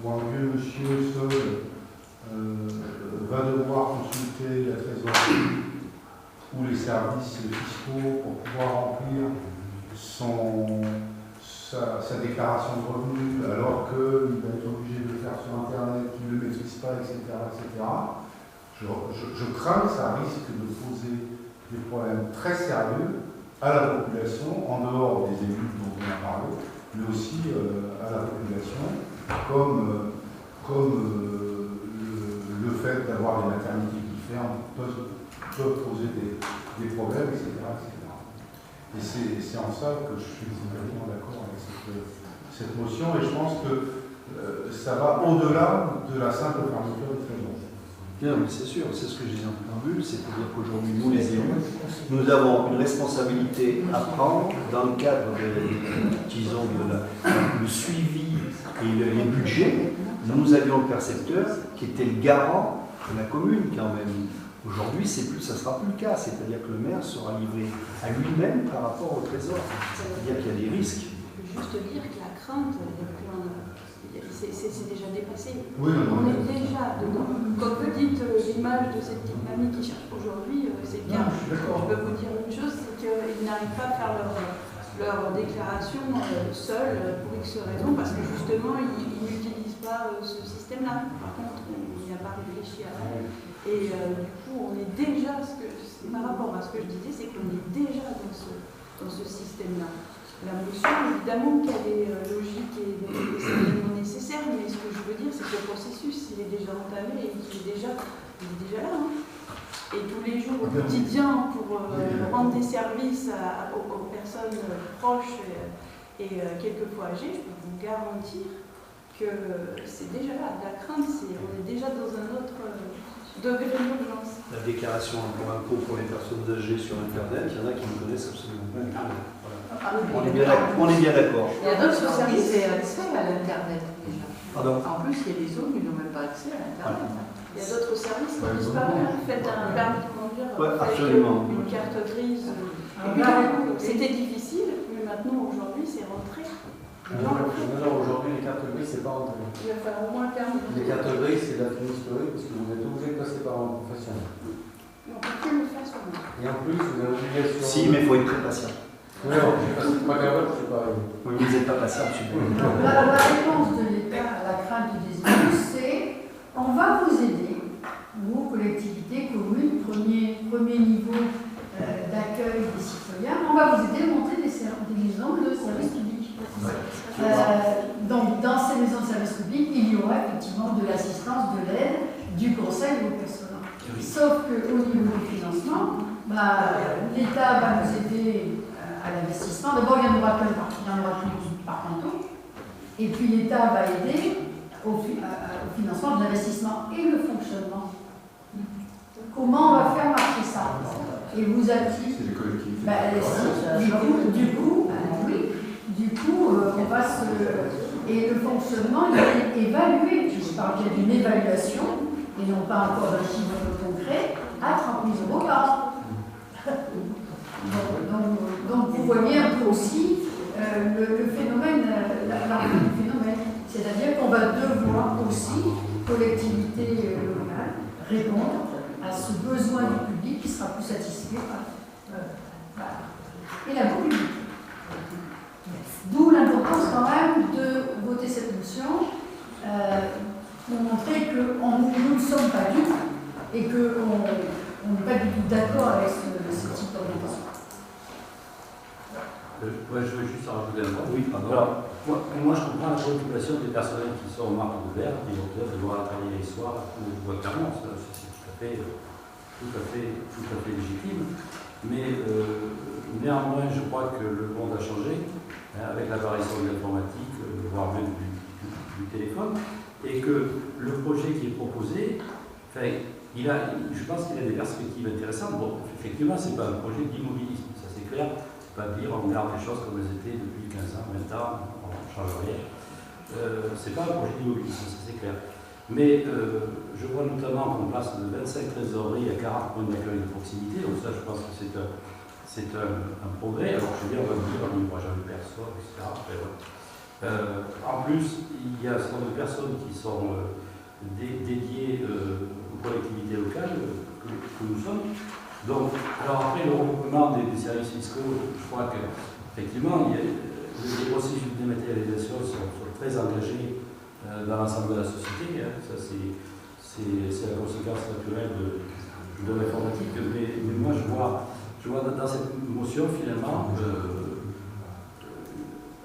ou un vieux monsieur seul va devoir consulter la trésorerie ou les services fiscaux pour pouvoir remplir sa déclaration de revenus, alors qu'il va être obligé de le faire sur Internet, qu'il ne le maîtrise pas, etc. etc. Je crains que ça risque de poser des problèmes très sérieux à la population, en dehors des élus dont on a parlé, mais aussi à la population, comme le fait d'avoir des maternités qui ferment peuvent poser des problèmes, etc. Et c'est en ça que je suis complètement d'accord avec cette motion, et je pense que ça va au-delà de la simple fermeture des trésors. Bien, mais c'est sûr, c'est ce que je disais en préambule, c'est-à-dire qu'aujourd'hui, nous les élus, nous avons une responsabilité à prendre dans le cadre disons, le suivi et les budgets. Nous avions le percepteur qui était le garant de la commune quand même. Aujourd'hui, ça ne sera plus le cas, c'est-à-dire que le maire sera livré à lui-même par rapport au trésor. C'est-à-dire qu'il y a des risques. Je veux juste dire que la crainte, c'est déjà dépassé. Oui, on est déjà dedans. Comme vous dites, l'image de cette petite mamie qui cherche aujourd'hui, c'est bien. Je peux vous dire une chose, c'est qu'ils n'arrivent pas à faire leur déclaration seuls pour X raisons, parce que justement, ils n'utilisent pas ce système-là. Par contre, il n'a pas réfléchi à ça. Et du coup, on est déjà, par rapport à ce que je disais, c'est qu'on est déjà dans ce système-là. La motion, évidemment qu'elle est logique et certainement nécessaire, mais ce que je veux dire, c'est que le processus, il est déjà entamé et qu'il est déjà là. Hein. Et tous les jours, au quotidien, pour rendre des services aux personnes proches et quelquefois âgées, je peux vous garantir que c'est déjà là. La crainte, on est déjà dans un autre degré d'urgence. La déclaration impôt pour les personnes âgées sur Internet, il y en a qui ne connaissent absolument pas. On est bien d'accord. Il y a d'autres services qui ont accès à l'Internet déjà. Pardon. En plus, il y a des zones qui n'ont même pas accès à l'Internet. Il y a d'autres services qui ont disparu. Faites un permis de conduire, une carte grise. C'était difficile, mais maintenant, aujourd'hui, c'est rentré. Non, aujourd'hui, les cartes grises, c'est pas rentré. Il va falloir au moins le permis. Les cartes grises, c'est la tenue historique parce que vous êtes obligé de passer par un professionnel. On peut plus le faire soi-même. Et en plus, vous avez l'obligation. Si, mais il faut être très patient. Non, c'est pas grave, c'est pareil. Oui, vous n'êtes pas patient, La réponse de l'État à la crainte des élus, c'est on va vous aider, vous, collectivités, communes, premier niveau d'accueil des citoyens, on va vous aider à monter des maisons de services publics. Donc, dans ces maisons de services publics, il y aura effectivement de l'assistance, de l'aide, du conseil aux personnes. Sauf qu'au niveau du financement, l'État va nous aider à l'investissement. D'abord, il y en aura plus par tantôt. Et puis, l'État va aider au financement de l'investissement et le fonctionnement. Comment on va faire marcher ça? Et vous avez dit... C'est les collectivités. Du coup, on va se... Et le fonctionnement, il est évalué. Je parle qu'il y a une évaluation, et non pas encore d'un chiffre concret, à 30 000 € par an. Donc vous voyez un peu aussi le phénomène, l'arrivée du phénomène. C'est-à-dire qu'on va devoir aussi, collectivité locale, répondre à ce besoin du public qui sera plus satisfait par et la publique. D'où l'importance quand même de voter cette motion pour montrer que nous ne sommes pas dupes et qu'on n'est pas du tout d'accord avec ce type d'orientation. Ouais, je veux juste en rajouter un mot. Oui, pardon. Alors, moi, je comprends la préoccupation des personnels qui sont au marque de verre, qui ont peur de devoir travailler les soirs, ou clairement, c'est tout à fait légitime. Mais néanmoins, je crois que le monde a changé, avec l'apparition de l'informatique, voire même du téléphone, et que le projet qui est proposé, je pense qu'il a des perspectives intéressantes. Bon, effectivement, ce n'est pas un projet d'immobilisme, ça c'est clair. Pas dire on garde les choses comme elles étaient depuis 15 ans, 20 ans, on ne change rien. C'est pas un projet d'immobilisme, ça c'est clair. Mais je vois notamment qu'on place de 25 trésoreries à 40 points d'accueil de proximité, donc ça je pense que c'est un progrès. Alors je veux dire, on va me dire, on ne pourra jamais faire ça, etc. En plus, il y a un certain nombre de personnes qui sont dédiées collectivités locales que nous sommes. Donc, alors après le regroupement des services fiscaux, je crois qu'effectivement, les processus de dématérialisation sont très engagés dans l'ensemble de la société. Hein. Ça, c'est la conséquence naturelle de l'informatique. Mais moi, je vois dans cette motion, finalement,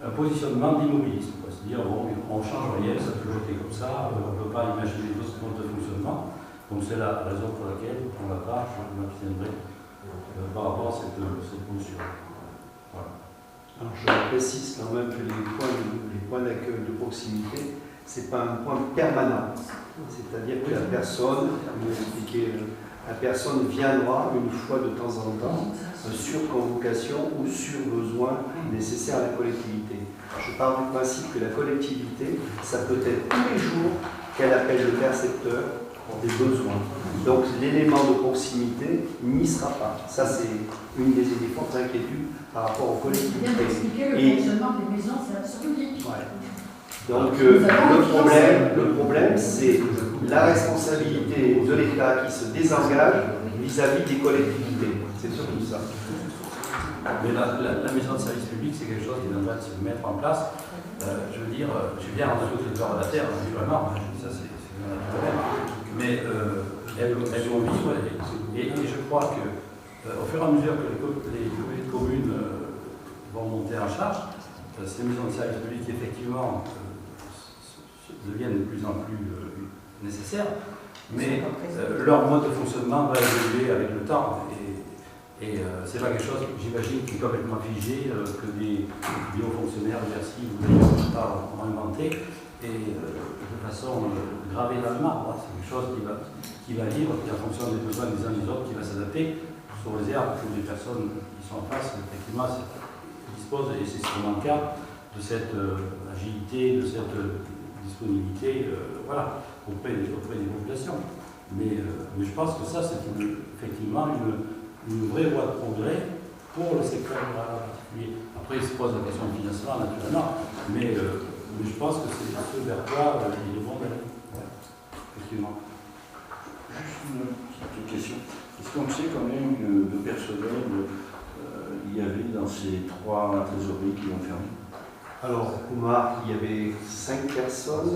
un positionnement d'immobilisme. C'est-à-dire, bon, on ne change rien, ça a toujours été comme ça, on ne peut pas imaginer d'autres modes de fonctionnement. Donc c'est la raison pour laquelle, pour ma part, je m'abstiendrai par rapport à cette motion. Voilà. Alors je précise quand même que les points d'accueil de proximité, ce n'est pas un point permanent. C'est-à-dire que la personne, comme vous expliquez, la personne viendra une fois de temps en temps sur convocation ou sur besoin nécessaire à la collectivité. Je pars du principe que la collectivité, ça peut être tous les jours qu'elle appelle le percepteur des besoins. Donc l'élément de proximité n'y sera pas. Ça, c'est une des fortes inquiétudes par rapport aux collectivités. Bien d'expliquer le fonctionnement des maisons, c'est absolument. Ouais. Donc le problème, c'est la responsabilité de l'État qui se désengage vis-à-vis des collectivités. C'est surtout ça. Mais la maison de service public, c'est quelque chose qui est en train de se mettre en place. Je veux dire, j'ai bien entendu que c'est de la terre, naturellement, ça c'est un problème. Mais elles vont vivre, et je crois qu'au fur et à mesure que les communes vont monter en charge, ces maisons de service public, effectivement, deviennent de plus en plus nécessaires, mais leur mode de fonctionnement va évoluer avec le temps. Et c'est pas quelque chose, j'imagine, qui est complètement figé, que des hauts fonctionnaires de Bercy ont inventé, et de façon gravée dans le marbre. C'est quelque chose qui va vivre, qui en fonction des besoins des uns et des autres, qui va s'adapter, sous réserve que les personnes qui sont en face, effectivement, disposent, et c'est sûrement le cas, de cette agilité, de cette disponibilité, voilà, auprès des populations. Mais je pense que ça, c'est effectivement une vraie voie de progrès pour le secteur rural en particulier. Après, il se pose la question du financement, naturellement, mais je pense que c'est ce vers quoi il est bon d'aller. Ouais, effectivement. Juste une petite question. Est-ce qu'on sait combien de personnel il y avait dans ces 3 trésoreries qui ont fermé? Alors, au Marc, il y avait 5 personnes.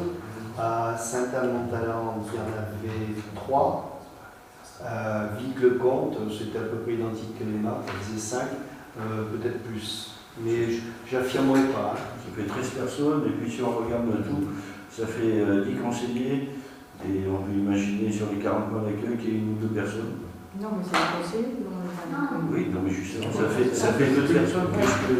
À Saint-Anne-Montalan, il y en avait 3. Vic-le-Comte, c'était à peu près identique que les Marc, il faisait 5, peut-être plus. Mais j'affirmerai pas. Hein. Ça fait 13 personnes, et puis si on regarde tout, ça fait 10 conseillers, et on peut imaginer sur les 40 points d'accueil qu'il y ait 1 ou 2 personnes. Non, mais c'est un conseiller. Oui, non, mais justement, ça fait 2 personnes plus que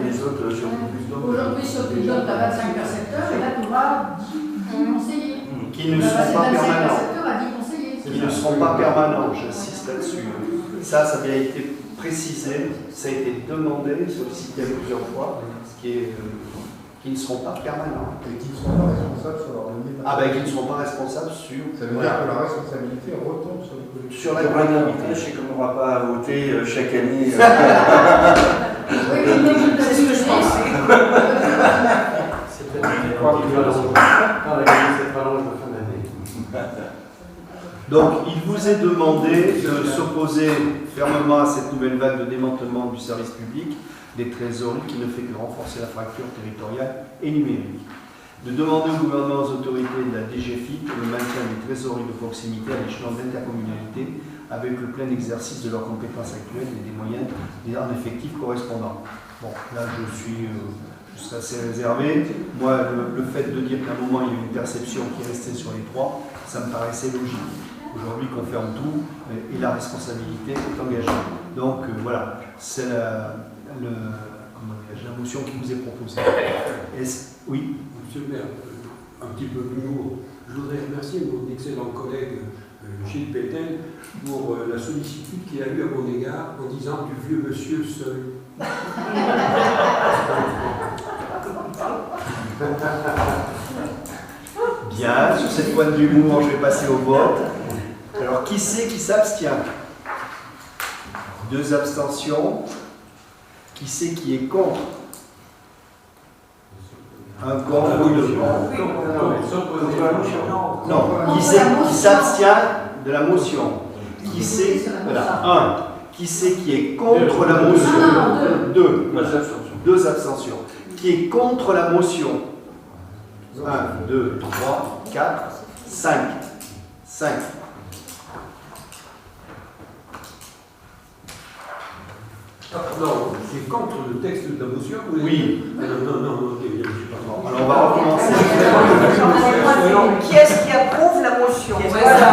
les autres sur plus d'hommes. Aujourd'hui, sur plus d'hommes, tu as 25 percepteurs, et là, tu auras 10 conseillers. Qui ne sont pas permanents. Qui ne seront pas permanents, j'insiste là-dessus. Ça a bien été précisé, ça a été demandé, sollicité plusieurs fois, qui ne seront pas permanents. Et qui ne seront pas responsables sur leur donnée. Ah ben qui ne seront pas responsables sur... Ça veut dire que la responsabilité retombe sur les collectivités. Sur la collectivité. Je sais qu'on n'aura pas à voter chaque année. C'est ce que je pensais. C'est peut-être une Donc, il vous est demandé de s'opposer fermement à cette nouvelle vague de démantèlement du service public des trésoreries qui ne fait que renforcer la fracture territoriale et numérique. De demander au gouvernement, aux autorités de la DGFiP le maintien des trésoreries de proximité à l'échelon d'intercommunalité avec le plein exercice de leurs compétences actuelles et des moyens en effectifs correspondants. Bon, là je suis assez réservé. Moi, le fait de dire qu'à un moment il y a une perception qui est restée sur les 3, ça me paraissait logique. Aujourd'hui, qu'on ferme tout et la responsabilité est engagée. Donc voilà, c'est la motion qui vous est proposée. Oui. Monsieur le maire, un petit peu d'humour. Je voudrais remercier mon excellent collègue Gilles Pétain pour la sollicitude qu'il a eue à mon égard en disant du vieux monsieur seul. Bien, sur cette pointe d'humour, je vais passer au vote. Alors, qui c'est qui s'abstient? 2 abstentions. Qui c'est qui est contre? 1 contre ou 2 contre. Non, qui c'est qui s'abstient de la motion. Qui c'est, voilà, 1. Qui c'est qui est contre la motion? 2. Deux abstentions. Qui est contre la motion? 1, 2, 3, 4, 5. 5. Non, c'est contre le texte de la motion? Oui. Non, ok, je suis pas mort. Alors on va recommencer. Qui est-ce qui approuve la motion? Voilà.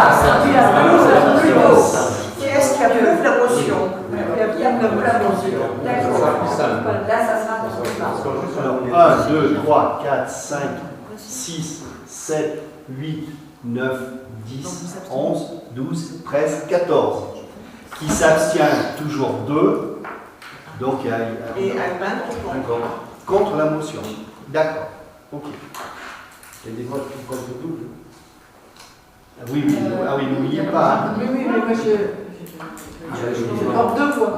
Qui est-ce qui approuve la motion? Là, ça sera Alors, 1, 2, 3, 4, 5, 6, 7, 8, 9, 10, 11, 12, 13, 14. Qui s'abstient? Toujours 2. Donc il y a Et Alban qui est un contre la motion. D'accord. Ok. Il y a des votes qui comptent double. Ah oui, oui, ah oui, n'oubliez pas. Oui, mais moi je porte 2 fois.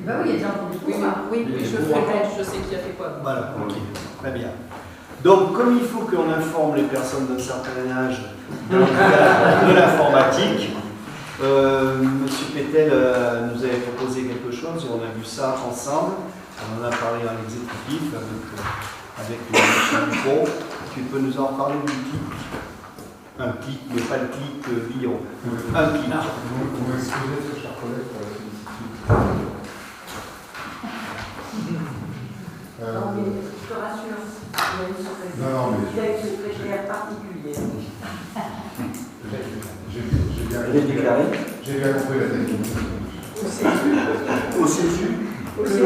Ben oui, il y a déjà entendu Oui, oui, je ferai, je sais qui a fait quoi. Voilà, ok, très bien. Donc, comme il faut qu'on informe les personnes d'un certain âge dans le cadre de l'informatique, Monsieur Pétel nous avait proposé quelque chose et on a vu ça ensemble. On en a parlé à l'exécutif avec le micro. Tu peux nous en parler du clic? Un clic, mais pas le clic Lyon. Un clic. Vous m'excusez, très cher collègue, pour la sollicitude. Non, mais je te rassure, il a une secrétaire particulière. J'ai bien compris la technique. Au CESU. C'est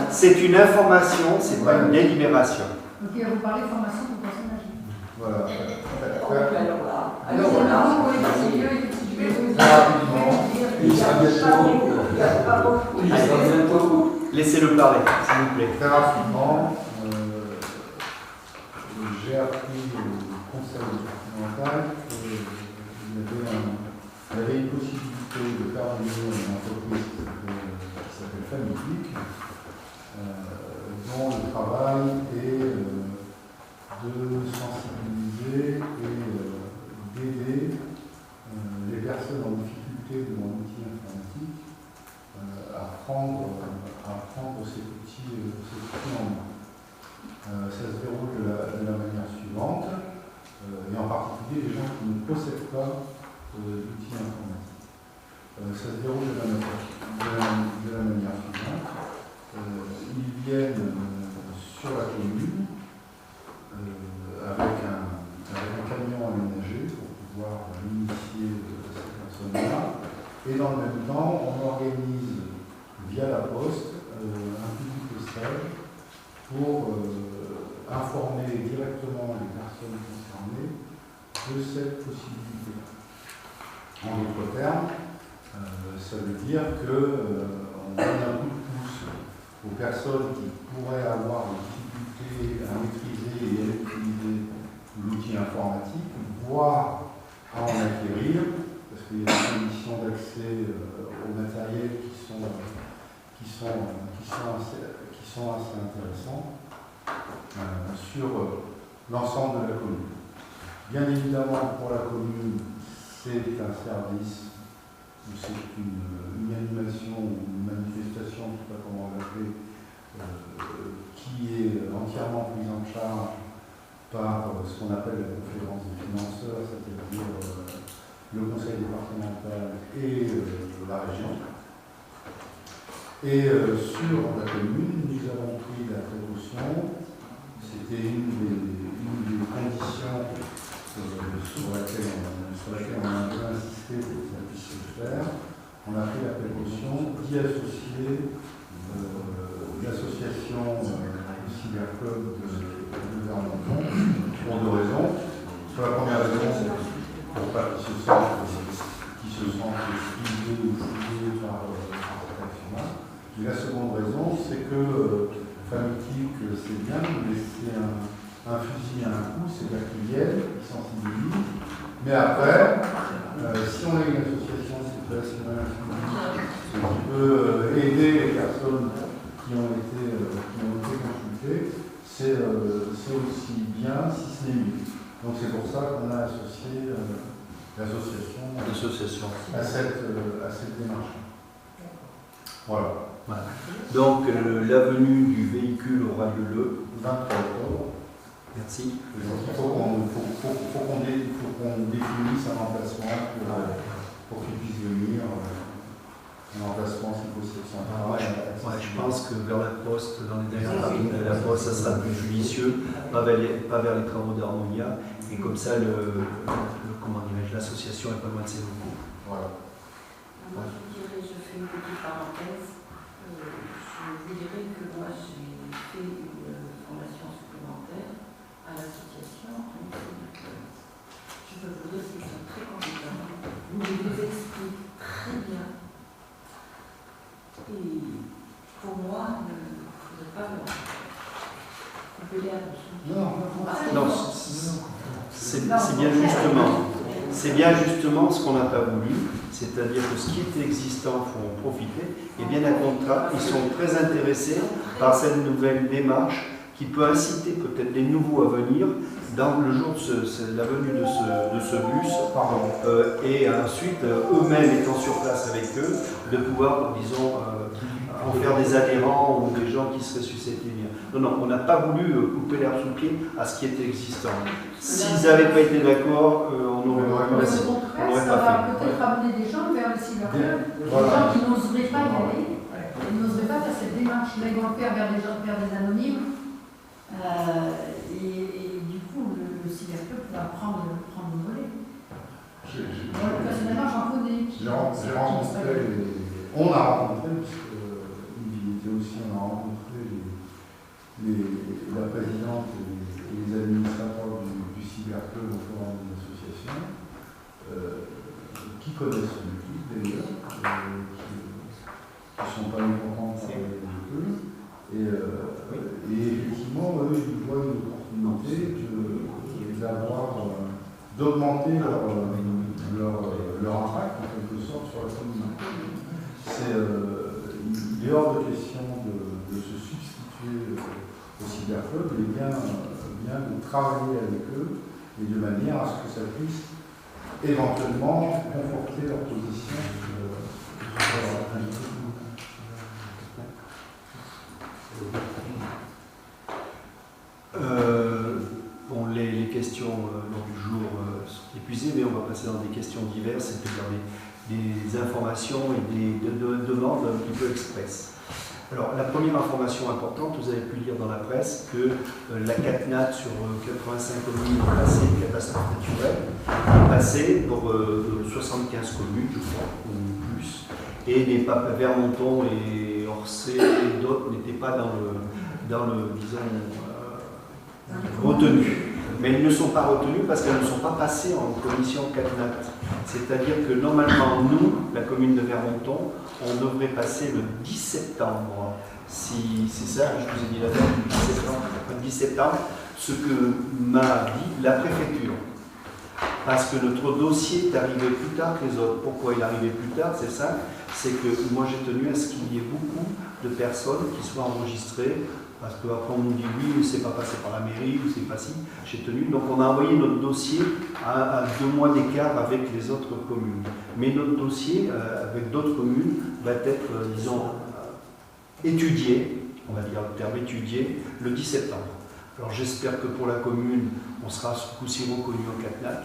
C'est une information, c'est pas une délibération. Donc, il va vous parler de formation pour personnes âgées. Voilà. Alors voilà. Laissez-le parler, s'il vous plaît. Très rapidement, j'ai appris au conseil départemental qu'il y avait une possibilité de faire venir une entreprise qui s'appelle Famille, dont le travail est de sensibiliser et d'aider les personnes en difficulté devant l'outil informatique à prendre ces outils en main. Ça se déroule de la manière suivante, et en particulier les gens qui ne possèdent pas d'outils informatiques. Ça se déroule de la manière suivante. Ils viennent sur la commune avec un camion aménagé pour pouvoir initier ces personnes-là. Et dans le même temps, on organise via la poste un public stage pour informer directement les personnes concernées de cette possibilité. En d'autres termes, ça veut dire qu'on donne un coup de pouce aux personnes qui pourraient avoir des difficultés à maîtriser et à utiliser l'outil informatique, voire à en acquérir, parce qu'il y a des conditions d'accès au matériel qui sont assez intéressantes sur l'ensemble de la commune. Bien évidemment, pour la commune, c'est un service, c'est une animation ou une manifestation, je ne sais pas comment on l'appelle, qui est entièrement prise en charge par ce qu'on appelle la conférence des financeurs, c'est-à-dire le conseil départemental et la région. Et sur la commune, nous avons pris la précaution, c'était une des conditions sur laquelle on a un peu insisté pour que ça puisse se faire. On a pris la précaution d'y associer l'association Cyberclub de Vernon pour deux raisons. Sur la première raison, c'est pour pas qu'ils se sentent utilisés ou fouillés par cette action-là. Et la seconde raison, c'est que Famitique, c'est bien de laisser un fusil à un coup, c'est là qu'ils viennent, ils sensibilisent. Mais après, si on a une association, c'est facilement qui peut aider les personnes qui ont été consultées, c'est aussi bien, si ce n'est mieux. Donc c'est pour ça qu'on a associé l'association à cette démarche. Voilà. Voilà. Donc la venue du véhicule aura lieu le 23 octobre. Merci. Il faut qu'on définisse un emplacement pour qu'il puisse venir. Un emplacement si possible. Je pense que vers la poste, dans les dernières parties de la poste, ça sera plus judicieux, pas vers les travaux d'Harmonia, et comme ça l'association est pas loin de ses locaux. Voilà. Moi je fais une petite parenthèse. Je vous dirais que moi j'ai fait une formation supplémentaire à l'association. Je peux vous dire qu'ils sont très compétents. Ils vous expliquent très bien. Et pour moi, il ne faudrait pas couper l'herbe. Non, c'est bien justement ce qu'on n'a pas voulu, c'est-à-dire que ce qui était existant, il faut en profiter, et bien à contraire, ils sont très intéressés par cette nouvelle démarche qui peut inciter peut-être les nouveaux à venir dans le jour de la venue de ce bus, et ensuite, eux-mêmes étant sur place avec eux, de pouvoir, disons, en faire des adhérents ou des gens qui seraient susceptibles. Non, on n'a pas voulu couper l'herbe sous le pied à ce qui était existant. S'ils n'avaient pas été d'accord, on n'aurait pas fait. Ça va peut-être amener des gens vers le cyberclub, des gens qui n'oseraient pas y aller, ils n'oseraient pas faire cette démarche. Là, ils vont le faire vers des anonymes. Et du coup, le cyberclub va prendre le volet. Personnellement, j'en connais. On a rencontré, puisque il était aussi, on a rencontré la présidente et les administrateurs du cyberclub au forum des associations, qui connaissent l'équipe d'ailleurs, qui ne sont pas mécontents de travailler avec eux. Et effectivement, eux, ils voient une opportunité d'augmenter leur impact en quelque sorte sur la communauté. Il est hors de question de se substituer au cyberclub, mais bien de travailler avec eux et de manière à ce que ça puisse éventuellement conforter leur position sur leur activité. Les questions du jour sont épuisées, mais on va passer dans des questions diverses, c'est-à-dire des informations et des demandes un petit peu express. Alors, la première information importante, vous avez pu lire dans la presse que la CatNat sur 85 communes est passée, une catastrophe naturelle, est passée pour 75 communes, je crois, ou plus, et les Vermonton et Orsay et d'autres n'étaient pas dans le disons, retenus. Mais ils ne sont pas retenus parce qu'elles ne sont pas passées en commission CatNat. C'est-à-dire que normalement, nous, la commune de Vermonton, on devrait passer le 10 septembre. Si c'est ça, je vous ai dit la date du 10 septembre, ce que m'a dit la préfecture. Parce que notre dossier est arrivé plus tard que les autres. Pourquoi il est arrivé plus tard? C'est simple, c'est que moi j'ai tenu à ce qu'il y ait beaucoup de personnes qui soient enregistrées. Parce qu'après on nous dit oui, c'est pas passé par la mairie, ou c'est pas si, j'ai tenu. Donc on a envoyé notre dossier à 2 mois d'écart avec les autres communes. Mais notre dossier, avec d'autres communes, va être, disons, étudié, on va dire le terme étudié, le 10 septembre. Alors j'espère que pour la commune, on sera ce coup-ci reconnu en CatNat.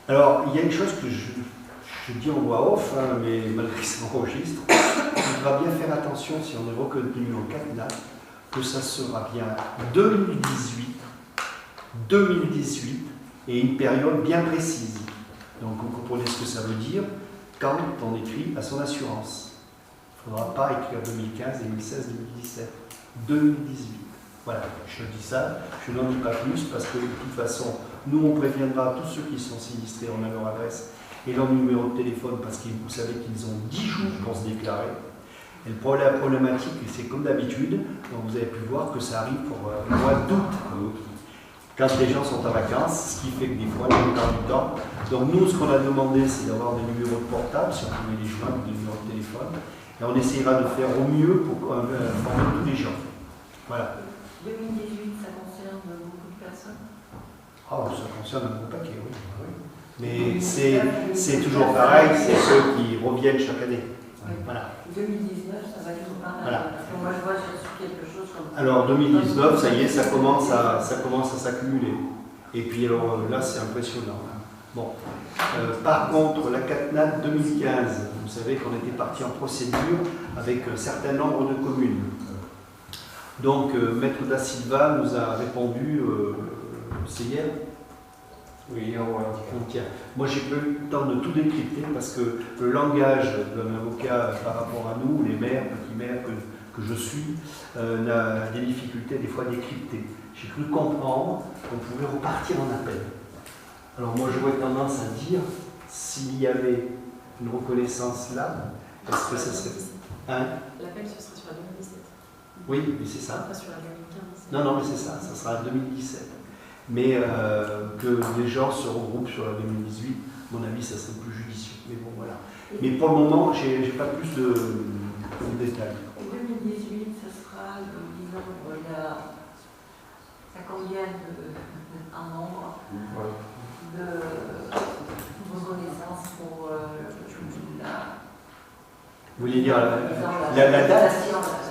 Alors il y a une chose que je dis en voix off, hein, mais malgré que ça enregistre, on devra bien faire attention si on est reconnu en CatNat, que ça sera bien 2018 et une période bien précise. Donc vous comprenez ce que ça veut dire quand on écrit à son assurance. Il ne faudra pas écrire 2015, 2016, 2017. 2018. Voilà, je dis ça, je n'en dis pas plus parce que de toute façon, nous on préviendra tous ceux qui sont sinistrés, on a leur adresse et leur numéro de téléphone parce que vous savez qu'ils ont 10 jours pour se déclarer. Et la problématique, c'est comme d'habitude, donc vous avez pu voir que ça arrive pour le mois d'août, quand les gens sont en vacances, ce qui fait que des fois, la plupart du temps. Donc nous, ce qu'on a demandé, c'est d'avoir des numéros de portable, si on pouvait les joindre, des numéros de téléphone, et on essaiera de faire au mieux pour former tous les gens. Voilà. 2018, ça concerne beaucoup de personnes? Oh, ça concerne un gros paquet, oui. Mais c'est toujours pareil, c'est ceux qui reviennent chaque année. Voilà. 2019, ça va toujours pareil. Voilà. Parce que moi, je vois sur quelque chose comme ça. Alors 2019, ça y est, ça commence à s'accumuler. Et puis alors là, c'est impressionnant. Bon. Par contre, la CatNat 2015, vous savez qu'on était parti en procédure avec un certain nombre de communes. Donc, Maître Da Silva nous a répondu, c'est hier. Oui, tiens. Moi, j'ai pas eu le temps de tout décrypter parce que le langage d'un avocat par rapport à nous, les maires, petits maires que je suis, a des difficultés des fois à décrypter. J'ai cru comprendre qu'on pouvait repartir en appel. Alors moi, j'aurais tendance à dire, s'il y avait une reconnaissance là, est-ce que ça serait... Hein? L'appel, ce sera sur la 2017. Oui, mais c'est ça. Pas sur la 2015. Non, mais c'est ça, ça sera en 2017. Mais que les gens se regroupent sur la 2018, à mon avis, ça serait plus judicieux. Mais bon, voilà. Mais pour le moment, j'ai pas plus de détails. En 2018, ce sera, disons, ça convient d'un nombre de reconnaissance pour la... Vous voulez dire la date?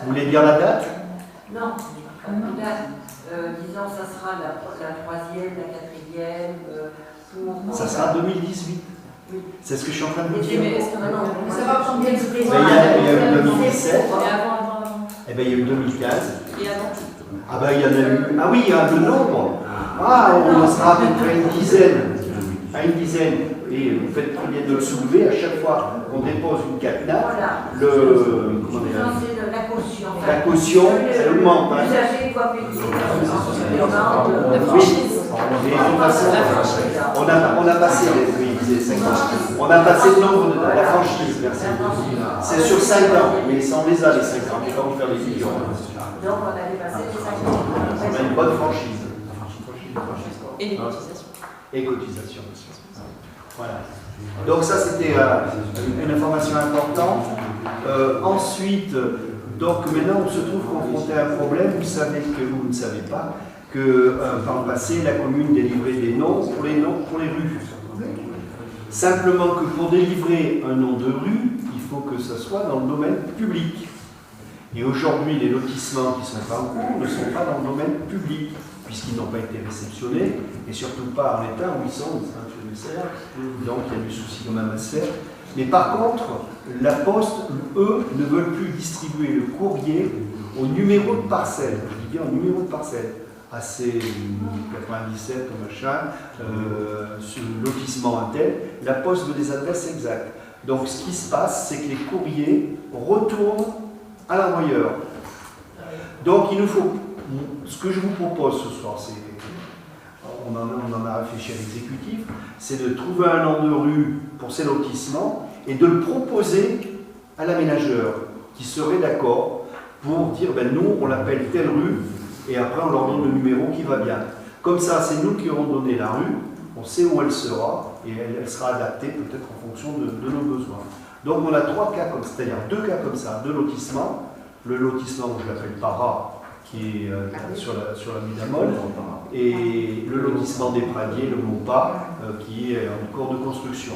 Vous voulez dire la date? Non, la date. Disons, ça sera la troisième, la quatrième. Ça sera 2018. Oui. C'est ce que je suis en train de vous dire. Mais ça va prendre des Il y a eu 2017. Avant. Eh bien, il y a eu 2015. Et avant. Ah ben, il y en a eu. Ah oui, il y a un nombre. Ah, on en sera à peu près une dizaine. À une dizaine. Et vous faites très bien de le soulever. À chaque fois qu'on dépose une CatNat, la caution. La caution, ça augmente. L'usager doit payer. La franchise. Mais de toute façon, on a passé on a passé le nombre de la franchise, merci. C'est sur 5 ans, mais ça on les a les 5 ans, il faut faire les millions. Donc on a dépassé les 5 ans. On a une bonne franchise. Et les cotisations. Et cotisations. Voilà. Donc ça c'était une information importante. Ensuite, donc maintenant on se trouve confronté à un problème, vous savez que vous ne savez pas, que par le passé la commune délivrait des noms pour les rues. Simplement que pour délivrer un nom de rue, il faut que ça soit dans le domaine public. Et aujourd'hui, les lotissements qui sont en cours ne sont pas dans le domaine public, puisqu'ils n'ont pas été réceptionnés, et surtout pas en l'état où ils sont, donc il y a du souci quand même à se faire. Mais par contre, la Poste, eux, ne veulent plus distribuer le courrier au numéro de parcelle. Je dis bien au numéro de parcelle. AC 97 ou machin, sur le lotissement intel, la Poste veut des adresses exactes. Donc ce qui se passe, c'est que les courriers retournent à l'envoyeur. Donc il nous faut, ce que je vous propose ce soir, c'est, on en a réfléchi à l'exécutif, c'est de trouver un nom de rue pour ces lotissements et de le proposer à l'aménageur qui serait d'accord pour dire, ben nous on l'appelle telle rue, et après on leur donne le numéro qui va bien. Comme ça, c'est nous qui aurons donné la rue, on sait où elle sera, et elle sera adaptée peut-être en fonction de nos besoins. Donc on a 3 cas comme ça, c'est-à-dire 2 cas comme ça, 2 lotissements. Le lotissement où je l'appelle Para, qui est sur la Midamol, et le lotissement des Pradiers, le Maupas, qui est en cours de construction.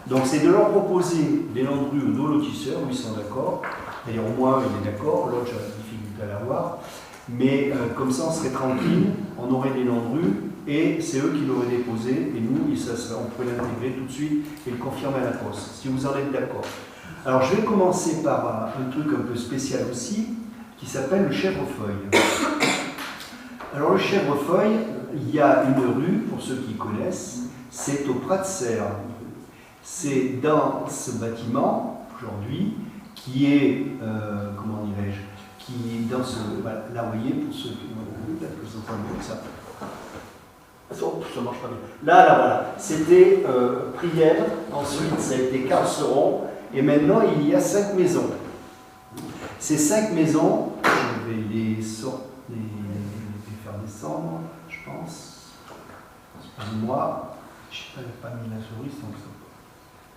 Donc c'est de leur proposer des noms de rue aux 2 lotisseurs, où ils sont d'accord. D'ailleurs, moi, il est d'accord, l'autre, j'ai la difficulté à l'avoir. Mais comme ça, on serait tranquille, on aurait des noms de rue, et c'est eux qui l'auraient déposé, et nous, on pourrait l'intégrer tout de suite et le confirmer à la Poste, si vous en êtes d'accord. Alors, je vais commencer par un truc un peu spécial aussi, qui s'appelle le chèvrefeuille. Alors, le chèvrefeuille, il y a une rue, pour ceux qui connaissent, c'est au Prat de Serre. C'est dans ce bâtiment, aujourd'hui, qui est, comment dirais-je, qui est dans ce... Voilà, là, vous voyez, pour ceux qui m'ont vu, peut-être que ça sera mieux que ça. Oh, ça marche pas bien. Là, voilà. C'était Prière, ensuite ça a été Carceron, et maintenant il y a 5 maisons. Ces 5 maisons, je vais les faire descendre, je pense. Excusez-moi, je n'ai pas mis la souris, donc je ne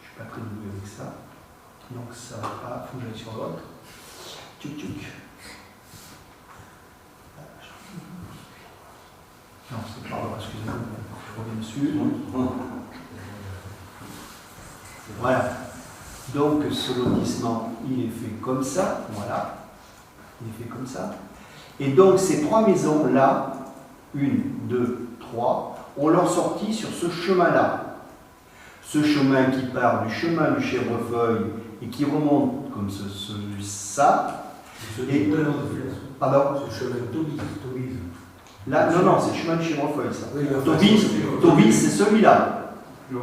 suis pas très doué avec ça. Donc ça va pas, il faut que j'aille sur l'autre. Tchouk tchouk. Non, c'est pardon, excusez-moi. reviens dessus. Voilà. Donc ce lotissement, il est fait comme ça. Voilà. Il est fait comme ça. Et donc ces 3 maisons-là, 1, 2, 3, on leur sorti sur ce chemin-là. Ce chemin qui part du chemin du Chèvrefeuille et qui remonte comme ça. Et pardon. C'est le chemin de Taubise. Là, non, c'est le chemin du Chèvrefeuille, ça. Oui, Taubise, c'est celui-là. Ouais.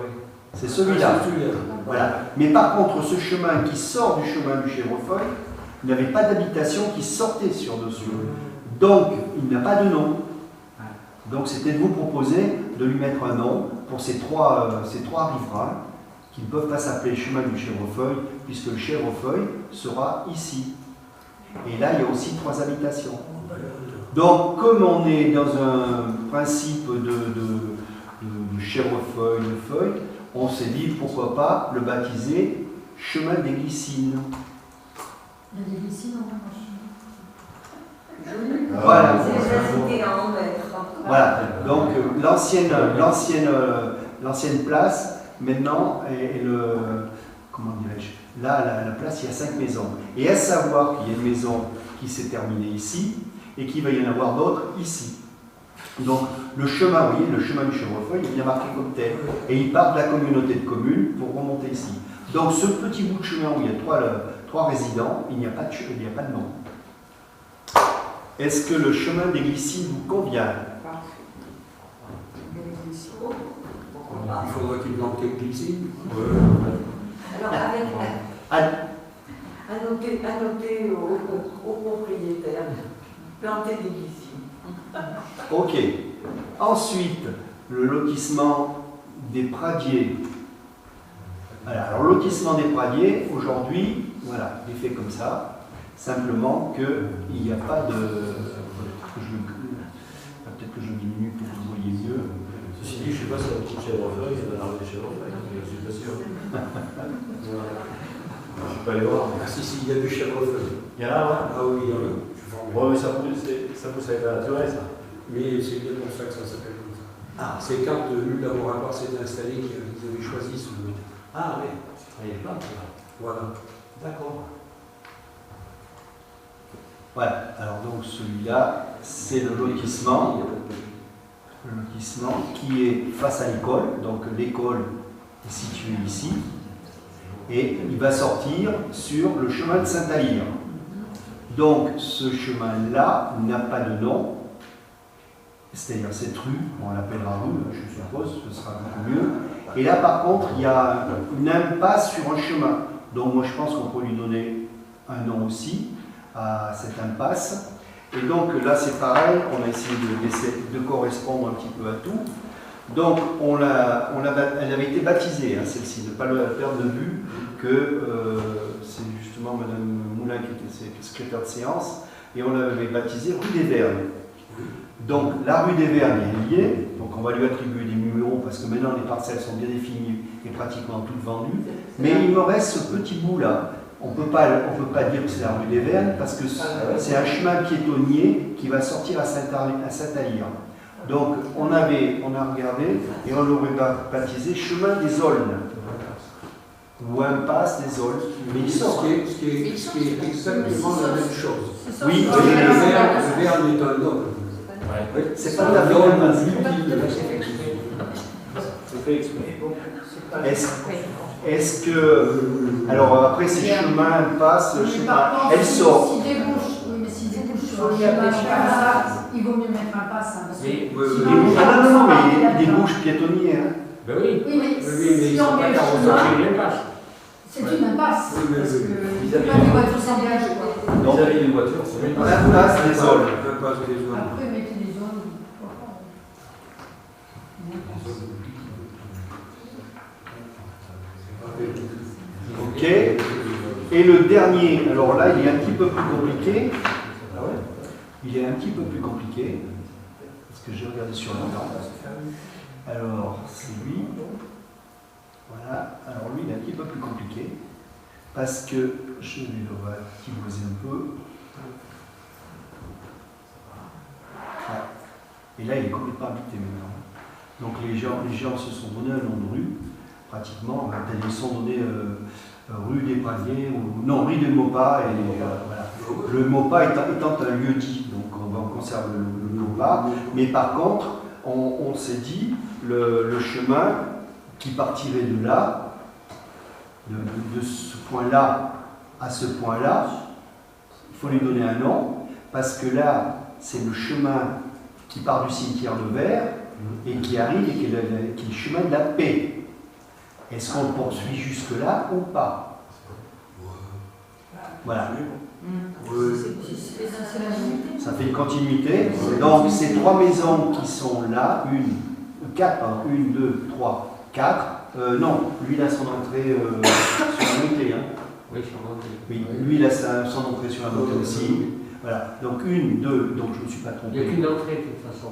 C'est celui-là. Ah, c'est celui-là. Voilà. Mais par contre, ce chemin qui sort du chemin du Chèvrefeuille, il n'y avait pas d'habitation qui sortait sur dessus. Donc, il n'a pas de nom. Donc, c'était de vous proposer de lui mettre un nom pour ces trois riverains qui ne peuvent pas s'appeler chemin du Chèvrefeuille, puisque le Chèvrefeuille sera ici. Et là, il y a aussi 3 habitations. Donc, comme on est dans un principe de Chèvrefeuille, de feuille, on s'est dit pourquoi pas le baptiser chemin des Glycines. Il y a des Glycines en Voilà. Voilà. Donc l'ancienne place, maintenant, est le. Comment dirais-je? Là, la place, il y a 5 maisons. Et à savoir qu'il y a une maison qui s'est terminée ici et qu'il va y en avoir d'autres ici. Donc le chemin, vous voyez, le chemin du Chèvrefeuille est bien marqué comme tel. Et il part de la communauté de communes pour remonter ici. Donc ce petit bout de chemin où il y a 3 résidents, il n'y a pas de nom. Est-ce que le chemin des Glycines vous convient? Il faudra qu'il plante quelques glycines. Alors, à noter aux propriétaires, planter des glycines. Ok. Ensuite, le lotissement des Pradiers. Voilà. Alors, le lotissement des Pradiers, aujourd'hui, voilà, il est fait comme ça. Simplement qu'il n'y a pas de. Peut-être que je diminue pour que vous voyez mieux. Ceci dit, je ne sais pas si on trouve Chèvrefeuille, c'est dans l'arbre des Chèvrefeuille, je ne suis pas sûr. Je ne suis pas allé voir. Ah si, il y a du Chèvrefeuille. Il y en a, ouais. Ah oui, il y en a. Bon, mais ça pousse avec la nature, ça. Mais c'est bien pour ça que ça s'appelle comme ça. Ah. C'est quand le laboratoire s'est installé qu'ils avaient choisi ce nom. Ah oui, il y a des plantes là. Voilà. D'accord. Voilà, alors donc celui-là, c'est le lotissement qui est face à l'école, donc l'école est située ici, et il va sortir sur le chemin de Saint-Alire. Donc ce chemin-là n'a pas de nom, c'est-à-dire cette rue, on l'appellera rue, je suppose, ce sera beaucoup mieux. Et là par contre, il y a une impasse sur un chemin, donc moi je pense qu'on peut lui donner un nom aussi à cette impasse. Et donc là c'est pareil, on a essayé de correspondre un petit peu à tout. Donc elle avait été baptisée, hein, celle-ci, ne pas le perdre de vue que c'est justement Madame Moulin qui était secrétaire de séance, et on l'avait baptisée rue des Vernes. Donc la rue des Vernes est liée, donc on va lui attribuer des numéros parce que maintenant les parcelles sont bien définies et pratiquement toutes vendues. Mais il me reste ce petit bout là. On ne peut pas dire que c'est la rue des Vernes parce que c'est un chemin piétonnier qui va sortir à Saint-Alire. Donc on a regardé et on l'aurait baptisé chemin des Aulnes ou impasse des Aulnes. Mais il sort. Ce qui est exactement la même chose. Oui, le Verne est un homme. C'est pas de la Verne. C'est fait exprès. Est-ce que. Alors après ces chemins passent, je sais pas, elle sort. Si débouche sur un chemin, il vaut mieux mettre un pass. Ah non, mais il débouche piétonnier. Hein. Ben oui. Oui, mais si on met le chemin, c'est une impasse. Parce que les voitures s'engagent. Vis-à-vis des voitures, c'est une L'impasse des Aulnes. Après, mettez les zones. Ok. Et le dernier, alors là, il est un petit peu plus compliqué. Ah ouais. Il est un petit peu plus compliqué. Parce que j'ai regardé sur le temps. Alors, c'est lui. Voilà. Alors lui, il est un petit peu plus compliqué. Parce que je vais le rectiposer un peu. Voilà. Et là, il est complètement habité maintenant. Donc les gens se sont donné un nom de rue, pratiquement. Ils se sont donné rue des Paliers, ou non, rue des Maupas, et voilà. Le Maupas étant un lieu-dit, donc on conserve le Maupas. Mais par contre, on s'est dit, le chemin qui partirait de là, de ce point-là à ce point-là, il faut lui donner un nom, parce que là, c'est le chemin qui part du cimetière de Vers et qui arrive et qui est le chemin de la paix. Est-ce qu'on poursuit jusque-là ou pas? Voilà. Ça fait une continuité. Donc, ces 3 maisons qui sont là, 1, 2, 3, 4. Non, lui, il a son entrée sur la montée. Hein. Oui, sur la montée. Oui, lui, il a son entrée sur la montée aussi. Voilà. Donc, 1, 2, donc je ne me suis pas trompé. Il n'y a qu'une entrée, de toute façon.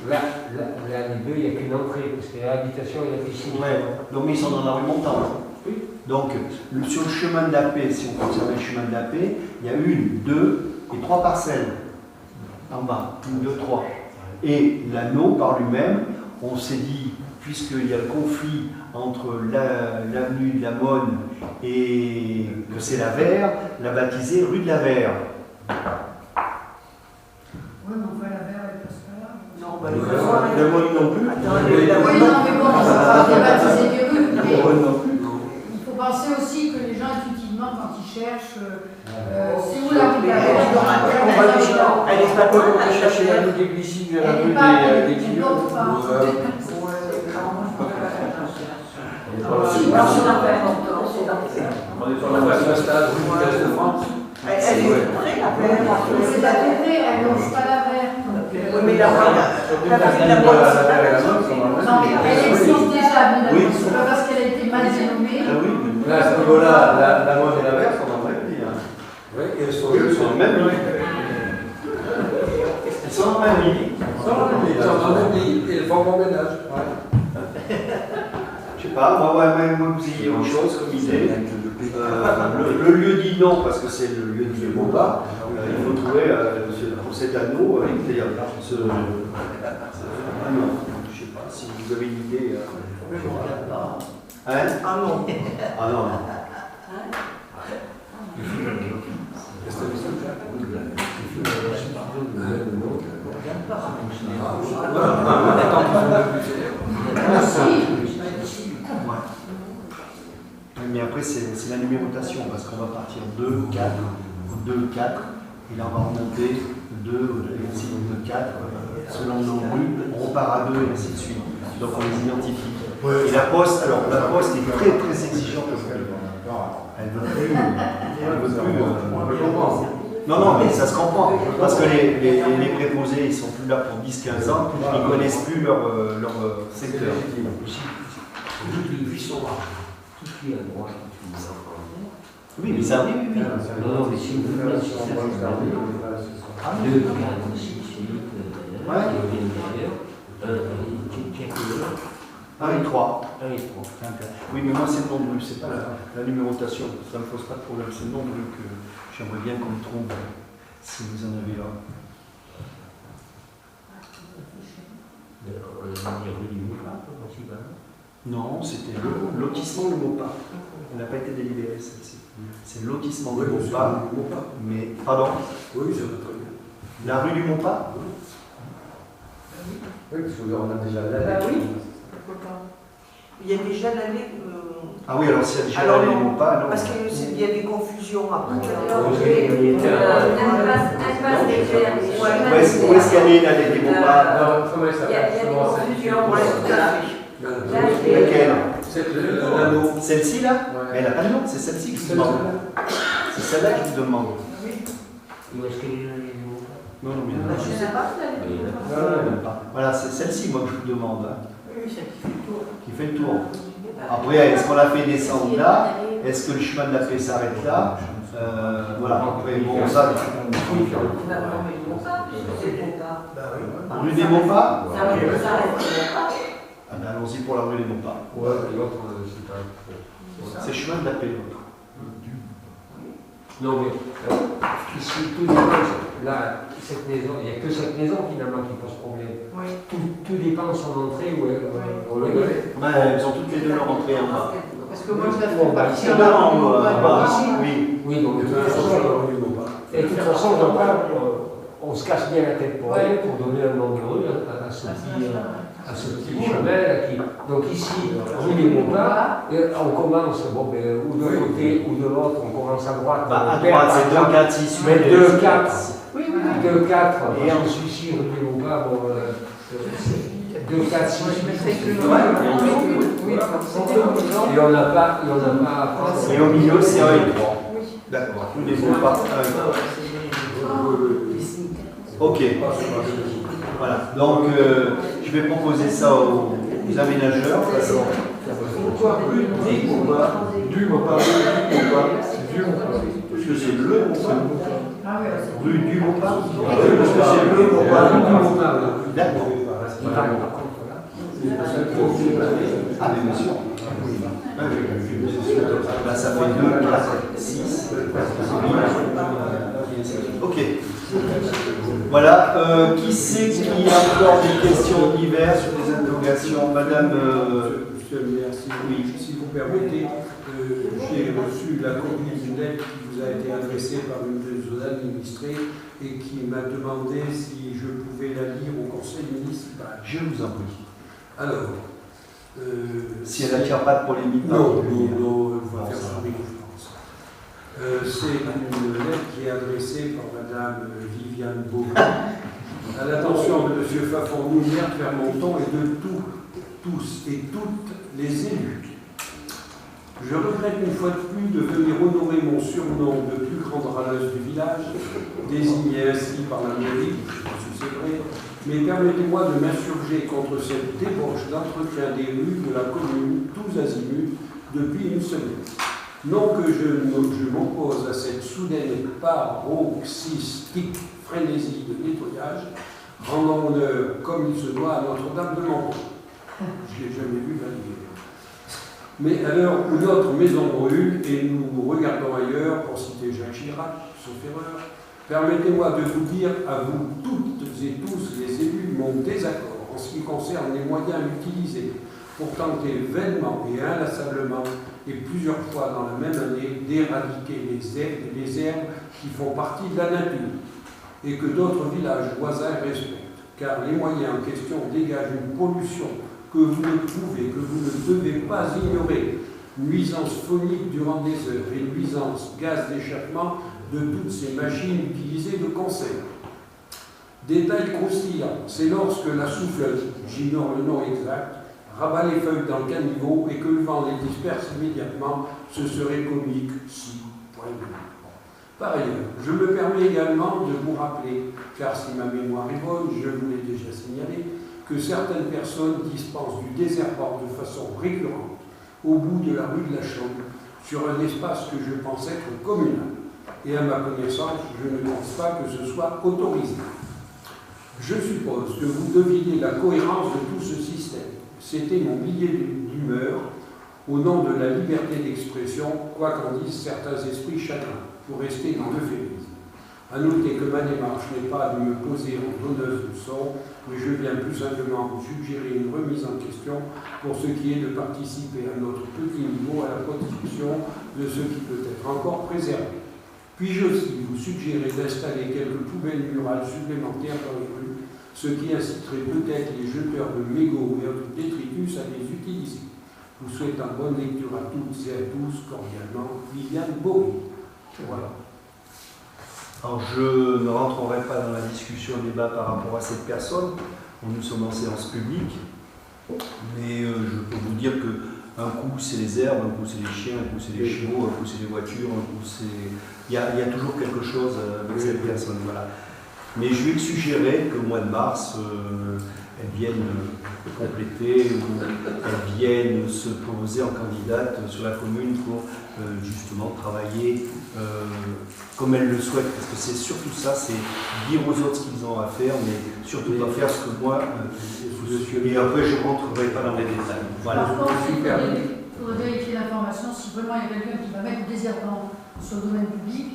Là, les deux, il n'y a qu'une entrée, parce que l'habitation et la piscine. Ouais. Donc, ils sont dans la rue Montand. Oui. Donc, sur le chemin de la paix, si on conserve le chemin de la paix, il y a 1, 2 et 3 parcelles en bas. 1, 2, 3. Et l'anneau par lui-même, on s'est dit, puisqu'il y a le conflit entre l'avenue de la Monne et que c'est la Verre, l'a baptisé rue de la Verre. Oui, mais on voit la Verre, elle passe pas là. Non, La Monne non plus. Oui, non, mais bon, on va pas débaptiser des rues. Mais il faut penser aussi que les gens, intuitivement, quand ils cherchent, c'est où la rue de la Verre? Elle est pas comme on peut chercher la rue des Glycides, la Elle rue n'est pas, des elle Guillaume. n'autre pas. On est sur la place Stade, rue du Place de France. Elle est près, la Verre. C'est à peu près, elle n'ose pas la Verre. Oui, mais la rue de la Monne, c'est pas la même. Non, mais elle existe déjà, mais c'est pas parce qu'elle a été mal dénommée. Ah oui, Là, à ce niveau-là, la Monne et la Verre sont dans le même pays. oui, et elles sont dans le même lit. Elles sont dans le même lit. Ils sont dans le même pays et elles font mon ménage. Je sais pas, moi vous ayez autre chose comme idée. Le lieu dit non, parce que c'est le lieu dit le mot pas. Il faut trouver pour cet anneau, c'est-à-dire ce. Ah non, je sais pas, si vous avez une idée. Hein? Ah non. Ah non. Mais après, c'est la numérotation, parce qu'on va partir 2, 4, 2, 4, et là on va remonter 2, et ainsi de 2, 4, selon nos rues, on repart à 2 et ainsi de suite. Donc on les identifie. Et la poste, alors la poste est très très exigeante aujourd'hui. Elle veut plus. Non, mais ça se comprend. Parce que les préposés, ils sont plus là pour 10-15 ans, ils ne connaissent plus leur secteur. Tout ce qui est à droite, Oui, mais ça, oui. Non, mais si vous voulez, si ça se termine, 2, 4, 6, 8, qui viennent derrière, check le 1 et 3. 1 et 3. Oui, mais moi, c'est le nom de rue, c'est pas la numérotation. Ça ne me pose pas de problème. C'est le nom de rue que j'aimerais bien qu'on me trouve, si vous en avez là. Rue du Moupa, principalement. Non, c'était le lotissement Le Maupas. Elle n'a pas été délibérée, celle-ci. C'est le lotissement Le Maupas. Mais, pardon? Oui, ça va très bien. La rue du Maupas? Oui, parce qu'on a déjà la Oui. Il y a déjà l'allée. Ah oui, alors s'il y a déjà l'allée du Maupas, non. Parce qu'il y a des confusions après. Où est-ce qu'elle est l'allée du Maupas? Comment elle s'appelle? Il y a des confusions. Laquelle? C'est l'anneau. Celle-ci là? Mais elle n'a pas de nom, c'est celle-ci que je vous demande. C'est celle-là que je vous demande. Où est-ce qu'elle est l'allée du Maupas? Non, mais Je ne sais pas. voilà, c'est celle-ci moi que je vous demande. Oui, celle qui fait le tour. Qui fait le tour. Après, est-ce qu'on la fait descendre là? Est-ce que le chemin de la paix s'arrête là? Voilà, après, bon, ça. Rue des Maupas? Ah ben, allons-y pour la rue des Maupas. Ouais, et l'autre, c'est pas. C'est chemin de la paix, l'autre. Non, mais ici, tout dépend. Là, cette maison, il n'y a que cette maison finalement qui pose problème. Oui. Tout dépend de son entrée ou on le Elles ont toutes les deux leur entrée en bas. Parce que moi, je la Bon, fais bah, partie C'est en là bas. en bas. Oui. Oui, donc de toute façon, on se casse bien la tête pour elle, pour donner un nom de rue à ce petit chemin. Donc ici, rue des Montpas, on commence, bon, ben, ou de côté ou de l'autre, on commence à droite. À droite, c'est 2, 4, 6, 8. 2, 4. Oui, 2, 4, et ensuite ici, rue des Montpas, bon, 2, 4, 6, 8. Et on n'a pas. Et au milieu, c'est 1 et 3. D'accord. Tous les mots par 1 et 3. Ok. Voilà. Donc, je vais proposer ça aux aménageurs. Pourquoi rue des Montpas? Du Montpas, c'est du Montpas. Parce que c'est le Montpas. Rue du Montpas. Parce que c'est le Montpas. D'accord. Ah, mais bien sûr. Là, ça fait 2, 4, 6. Ok. Voilà. Qui c'est qui a encore des questions diverses sur des interrogations? Madame. Monsieur le maire, si vous permettez, j'ai reçu la copie d'une lettre qui vous a été adressée par une de vos administrés et qui m'a demandé si je pouvais la lire au conseil municipal. Je vous en prie. Alors, si elle n'attire pas de polémique, non, on va faire ça avec confiance. C'est une lettre qui est adressée par Madame Viviane Beauvais à l'attention de M. Fafon, maire de Clermont et de tous et toutes les élus. Je regrette une fois de plus de venir honorer mon surnom de plus grande râleuse du village, désigné ainsi par la mairie, je pense que c'est vrai, mais permettez-moi de m'insurger contre cette débauche d'entretien des rues de la commune, tous azimuts, depuis une semaine. Non que je m'oppose à cette soudaine paroxystique frénésie de nettoyage, rendant honneur comme il se doit à Notre-Dame de Montbron. Je ne l'ai jamais vu valider. Mais à l'heure où notre maison brûle et nous regardons ailleurs, pour citer Jacques Chirac, sauf erreur, permettez-moi de vous dire à vous toutes et tous les élus mon désaccord en ce qui concerne les moyens utilisés pour tenter vainement et inlassablement et plusieurs fois dans la même année d'éradiquer les herbes qui font partie de la nature et que d'autres villages voisins respectent, car les moyens en question dégagent une pollution que vous ne pouvez, que vous ne devez pas ignorer, nuisance phonique durant des heures et nuisance gaz d'échappement de toutes ces machines utilisées de concert. Détail croustillant, c'est lorsque la souffleuse, j'ignore le nom exact, rabat les feuilles dans le caniveau et que le vent les disperse immédiatement, ce serait comique si, point de vue. Par ailleurs, je me permets également de vous rappeler, car si ma mémoire est bonne, je vous l'ai déjà signalé, que certaines personnes dispensent du désherbant de façon récurrente au bout de la rue de la Chaume, sur un espace que je pense être communal. Et à ma connaissance, je ne pense pas que ce soit autorisé. Je suppose que vous devinez la cohérence de tout ce système. C'était mon billet d'humeur au nom de la liberté d'expression, quoi qu'en disent certains esprits chagrins, pour rester dans l'euphémisme. À noter que ma démarche n'est pas de me poser en donneuse de son, mais je viens plus simplement vous suggérer une remise en question pour ce qui est de participer à notre petit niveau à la protection de ce qui peut être encore préservé. Puis-je aussi vous suggérer d'installer quelques poubelles murales supplémentaires dans les rues, ce qui inciterait peut-être les jeteurs de mégots et autres détritus à les utiliser. Vous souhaitant bonne lecture à toutes et à tous, cordialement, Viviane Beauvais. Voilà. Alors, je ne rentrerai pas dans la discussion, débat par rapport à cette personne. Nous sommes en séance publique. Mais je peux vous dire qu'un coup, c'est les herbes, un coup, c'est les chiens, un coup, c'est les chevaux, un coup, c'est les voitures, un coup, c'est... Il y a toujours quelque chose avec cette personne. Voilà. Mais je vais lui suggérer qu'au mois de mars, elles viennent compléter ou elles viennent se poser en candidate sur la commune pour justement travailler comme elles le souhaitent, parce que c'est surtout ça, c'est dire aux autres ce qu'ils ont à faire, mais surtout pas faire ce que moi et après je ne rentrerai pas dans les détails. Voilà. Par contre, il faudrait vérifier l'information si vraiment il y a quelqu'un qui va mettre des désherbant sur le domaine public,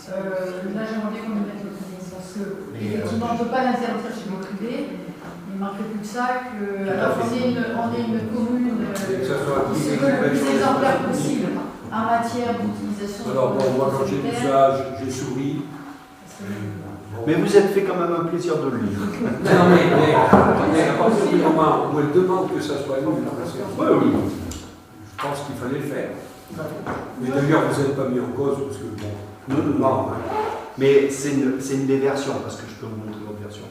là j'aimerais bien qu'on y mette le privé, parce que effectivement on ne peut pas l'interdire chez le privé. Il ne manquerait plus que ça, on est une commune qui se veut le plus exemplaire possible en matière d'utilisation. Alors bon, moi quand j'ai l'usage, j'ai souri. Mais vous êtes fait quand même un plaisir de le lire. Non, mais à partir du moment où elle demande que ça soit une oui. Je pense qu'il fallait le faire. Mais d'ailleurs, vous n'êtes pas mis en cause parce que bon. Non. Mais c'est une des versions, parce que je peux vous montrer l'autre version.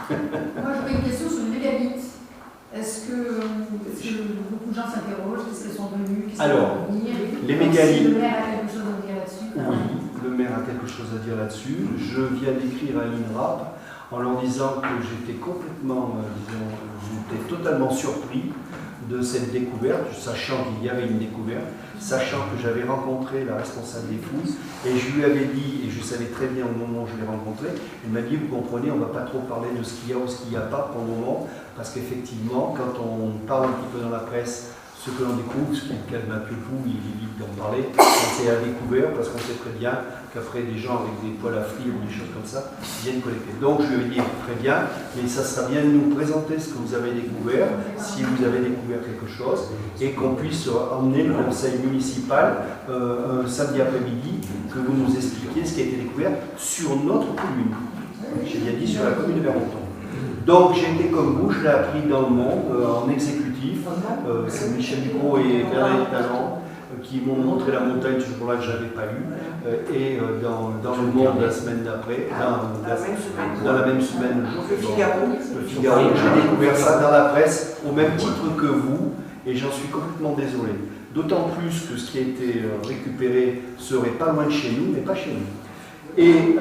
Moi j'aurais une question sur le mégabit. Est-ce que beaucoup de gens s'interrogent, qu'est-ce qu'elles sont venues, qu'est-ce qu'elles vont venir? Les mégalithes. Le maire a quelque chose à dire là-dessus? Oui, le maire a quelque chose à dire là-dessus. Je viens d'écrire à l'INRAP en leur disant que j'étais complètement, j'étais totalement surpris de cette découverte, sachant qu'il y avait une découverte, sachant que j'avais rencontré la responsable des fouilles, et je lui avais dit, et je savais très bien au moment où je l'ai rencontrée, elle m'a dit, vous comprenez, on ne va pas trop parler de ce qu'il y a ou ce qu'il n'y a pas pour le moment, parce qu'effectivement, quand on parle un petit peu dans la presse, ce que l'on découvre, ce qui est le cas de Mathieu Pou, il évite d'en parler, c'est à découvert, parce qu'on sait très bien qu'après des gens avec des poils à frire ou des choses comme ça viennent collecter. Donc je lui ai dit, très bien, mais ça sera bien de nous présenter ce que vous avez découvert, si vous avez découvert quelque chose, et qu'on puisse emmener le conseil municipal un samedi après-midi, que vous nous expliquiez ce qui a été découvert sur notre commune. J'ai bien dit sur la commune de Vermonton. Donc j'ai été comme vous, je l'ai appris dans le monde, en exécutif. C'est Michel Ducrot et Bernard Talent qui m'ont montré la montagne ce jour-là que je n'avais pas eu. Et dans le monde la semaine d'après, dans la même semaine, le Figaro, j'ai découvert ça dans la presse au même titre que vous, et j'en suis complètement désolé. D'autant plus que ce qui a été récupéré serait pas loin de chez nous, mais pas chez nous. Et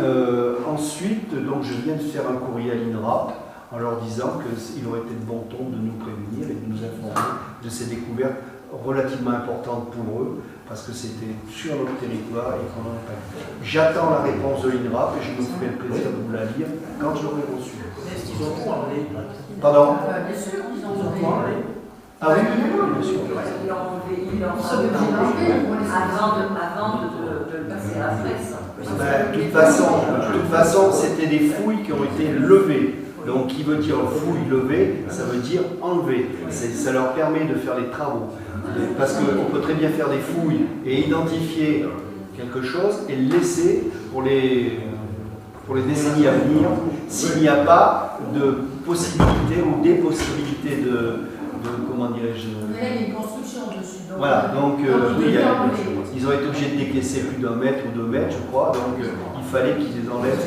ensuite, donc, je viens de faire un courrier à l'INRAP en leur disant qu'il aurait été de bon ton de nous prévenir et de nous informer de ces découvertes relativement importantes pour eux, parce que c'était sur notre territoire et qu'on n'en a pas eu. J'attends la réponse de l'INRAP et je me ferai le plaisir de vous la lire quand je l'aurai reçue. Est-ce qu'ils ont enlevé? Pardon? Bien sûr, ils ont enlevé. Ah oui, bien sûr. Ils l'ont enlevé avant de le passer à la presse. De toute façon, c'était des fouilles qui ont été levées. Donc, qui veut dire fouille levée, ça veut dire enlever. Ça leur permet de faire les travaux. Parce qu'on peut très bien faire des fouilles et identifier quelque chose et le laisser pour les décennies à venir s'il n'y a pas de possibilité ou des possibilités de comment dirais-je. Mais là, il y a une construction dessus. Donc, voilà, donc ils ont été obligés de décaisser plus d'1 mètre ou 2 mètres, je crois, donc il fallait qu'ils les enlèvent.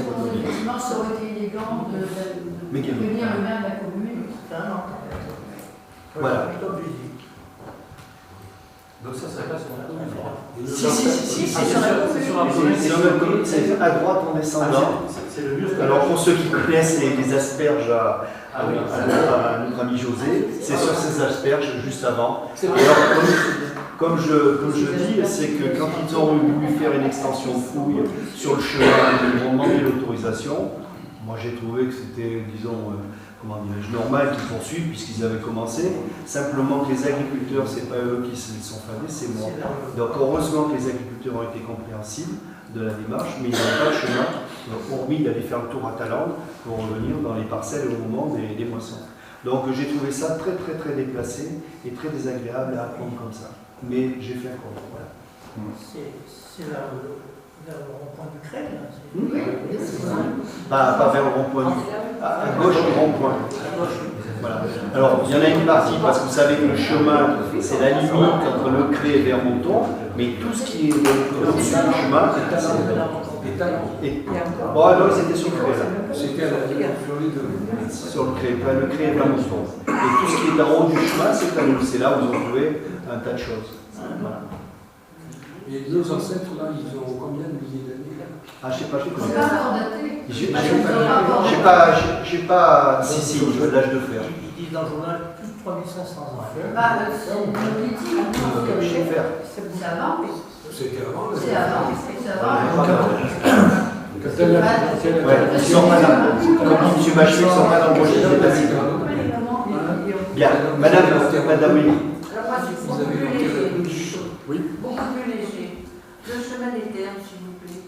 Effectivement, ça aurait été élégant de prévenir le maire de la commune. Voilà. Donc ça serait pas sur la commune. Si, c'est sur la commune. C'est sur la commune, c'est à droite en descendant. Alors pour ceux qui connaissent les asperges à notre ami José, c'est sur ces asperges juste avant. Alors comme je dis, c'est que quand ils ont voulu faire une extension de fouille sur le chemin, ils ont demandé l'autorisation. Moi j'ai trouvé que c'était, disons, normal qu'ils poursuivent puisqu'ils avaient commencé. Simplement que les agriculteurs, c'est pas eux qui se sont fadés, c'est moi. Donc heureusement que les agriculteurs ont été compréhensibles de la démarche, mais ils n'ont pas de chemin, hormis d'aller faire le tour à Talande pour revenir dans les parcelles au moment des moissons. Donc j'ai trouvé ça très très très déplacé et très désagréable à apprendre comme ça. Mais j'ai fait un contrôle. Voilà. C'est vers le rond-point du Crève, là. Oui, c'est ça. Pas vers le rond-point. À gauche du rond-point. Voilà. Alors, il y en a une partie, parce que vous savez que le chemin, c'est la limite entre Le Cré et Vermonton, mais tout ce qui est au-dessus du chemin, c'est Talent. Bon, alors, ils étaient sur le Cré, là. C'était Sur le Cré, pas Le Cré et Vermonton. Et tout ce qui est en haut du chemin, c'est Talent. C'est là où ils ont trouvé un tas de choses. Voilà. Et nos ancêtres, là, ils ont combien de milliers d'années? Ah, je sais pas, je connais C'est pas encore daté. J'ai pas. Si, je veux l'âge de fer. Ils disent dans le journal plus de 3500 ans. C'est une politique. Je sais faire. C'est avant. C'était avant. C'est avant. Ils sont pas là. Comme dit M. Bachelot, ils sont pas dans le projet des États-Unis. Bien, madame, oui. Alors moi, c'est beaucoup plus léger. Beaucoup plus léger. Le chemin des terres, s'il vous plaît,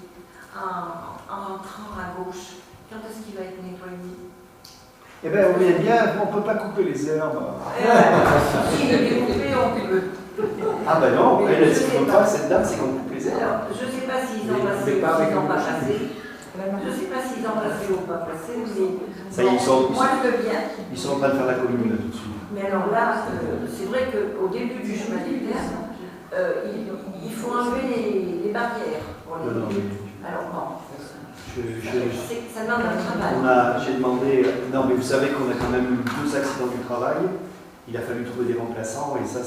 en rentrant à gauche, quand est-ce qu'il va être nettoyé? Eh bien, on est bien, on ne peut pas couper les herbes. Si il est coupé, on peut. Ah ben non, Mais elle, je ce sais qu'il ne veut pas. pas, cette dame, c'est qu'on coupe les herbes. Alors, je ne sais pas s'ils ont passé ou s'ils n'ont pas passé. Je ne sais pas s'ils ont passé ou pas passé, mais Ça y est, moi je veux bien. ils sont en train de faire la commune là tout de suite. Mais alors là, c'est vrai qu'au début du chemin des terres, il faut enlever les barrières. Pour les... Non, Alors bon, ça demande un travail. J'ai demandé, non mais vous savez qu'on a quand même eu 2 accidents du travail, il a fallu trouver des remplaçants et ça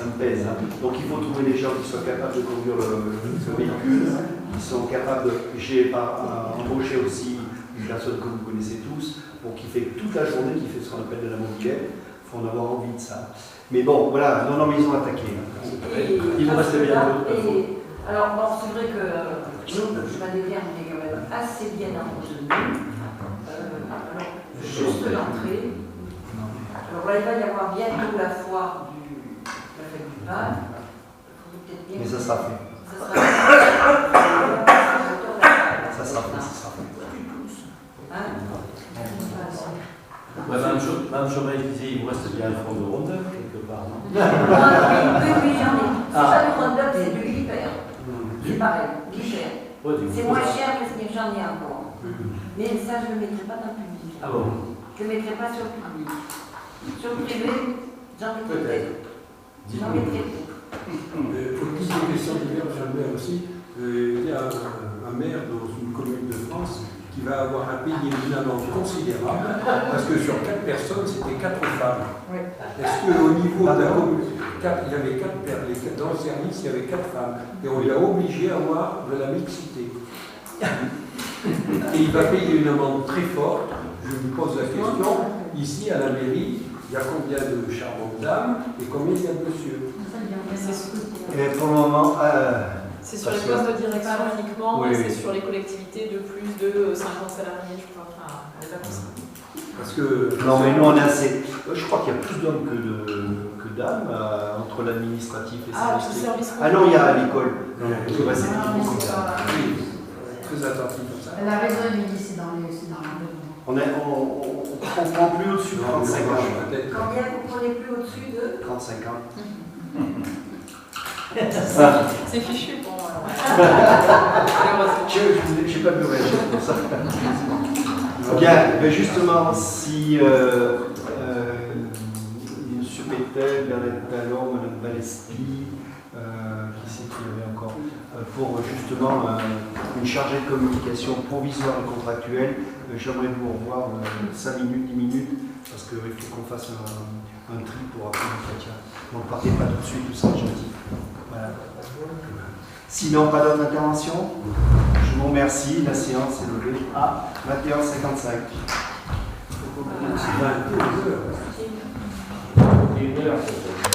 me pèse. Hein. Donc il faut trouver des gens qui soient capables de conduire le véhicule, qui sont capables de... J'ai embauché aussi une personne que vous connaissez tous, pour qui fait toute la journée, qui fait ce qu'on appelle de la mobilette, il faut en avoir envie de ça. Mais bon, voilà, non, mais ils ont attaqué. Il vous reste bien d'autres. Alors bon, c'est vrai que nous, le chemin des terres, on est quand même assez bien entretenu. Alors, juste l'entrée. Alors là, il va y avoir bientôt la foire la fête du pain. Mais ça sera fait. Ça sera fait. Ça sera fait. Hein? Madame Chaumet disait il vous reste bien un fond de rondeur quelque part, non? Oui, j'en ai. C'est pas du Roundup, c'est du hyper. C'est pareil, l'hyper. C'est moins cher que ce que j'en ai encore. Mais ça, je ne le mettrai pas dans le public. Ah bon? Je ne le mettrai pas sur le public. Sur le privé, j'en mettrai peut-être. J'en mettrai peut-être. Pour une petite question diverse, j'aimerais aussi, il y a un maire dans une commune de France qui va avoir à payer une amende considérable parce que sur 4 personnes, c'était 4 femmes. Ouais. Est-ce qu'au niveau de la commune, il y avait 4 dans le service, il y avait 4 femmes et on l'a obligé à avoir de la mixité. Et il va payer une amende très forte. Je vous pose la question, ici à la mairie, il y a combien de charmantes dames et combien il y a de monsieur? Et pour le moment, c'est sur les postes de direction uniquement, oui, et c'est oui. sur les collectivités de plus de 50 salariés, je crois. Enfin, elle est pas comme ça. Parce que... Non, mais nous, on a assez. Je crois qu'il y a plus d'hommes que dames entre l'administratif et le service. Ah non, il y a à l'école. C'est tout comme ça. Oui, très attentif comme ça. Elle a raison, Émilie, c'est dans le On prend plus au-dessus de 35 ans. Combien vous prenez plus au-dessus de 35 ans. C'est fichu pour moi. Je n'ai pas de nouvelles pour ça. Bien, mais justement, si M. Pétel, Bernadette Talon, Mme Valespi, qui c'est qu'il y avait encore, pour justement une chargée de communication provisoire et contractuelle, j'aimerais vous revoir 5 minutes, 10 minutes, parce qu'il faut qu'on fasse un tri pour après l'entretien. Donc partez pas tout de suite, tout ça, gentil. Voilà. Sinon, pas d'autres interventions? Je vous remercie. La séance est levée à 21h55. C'est 21h.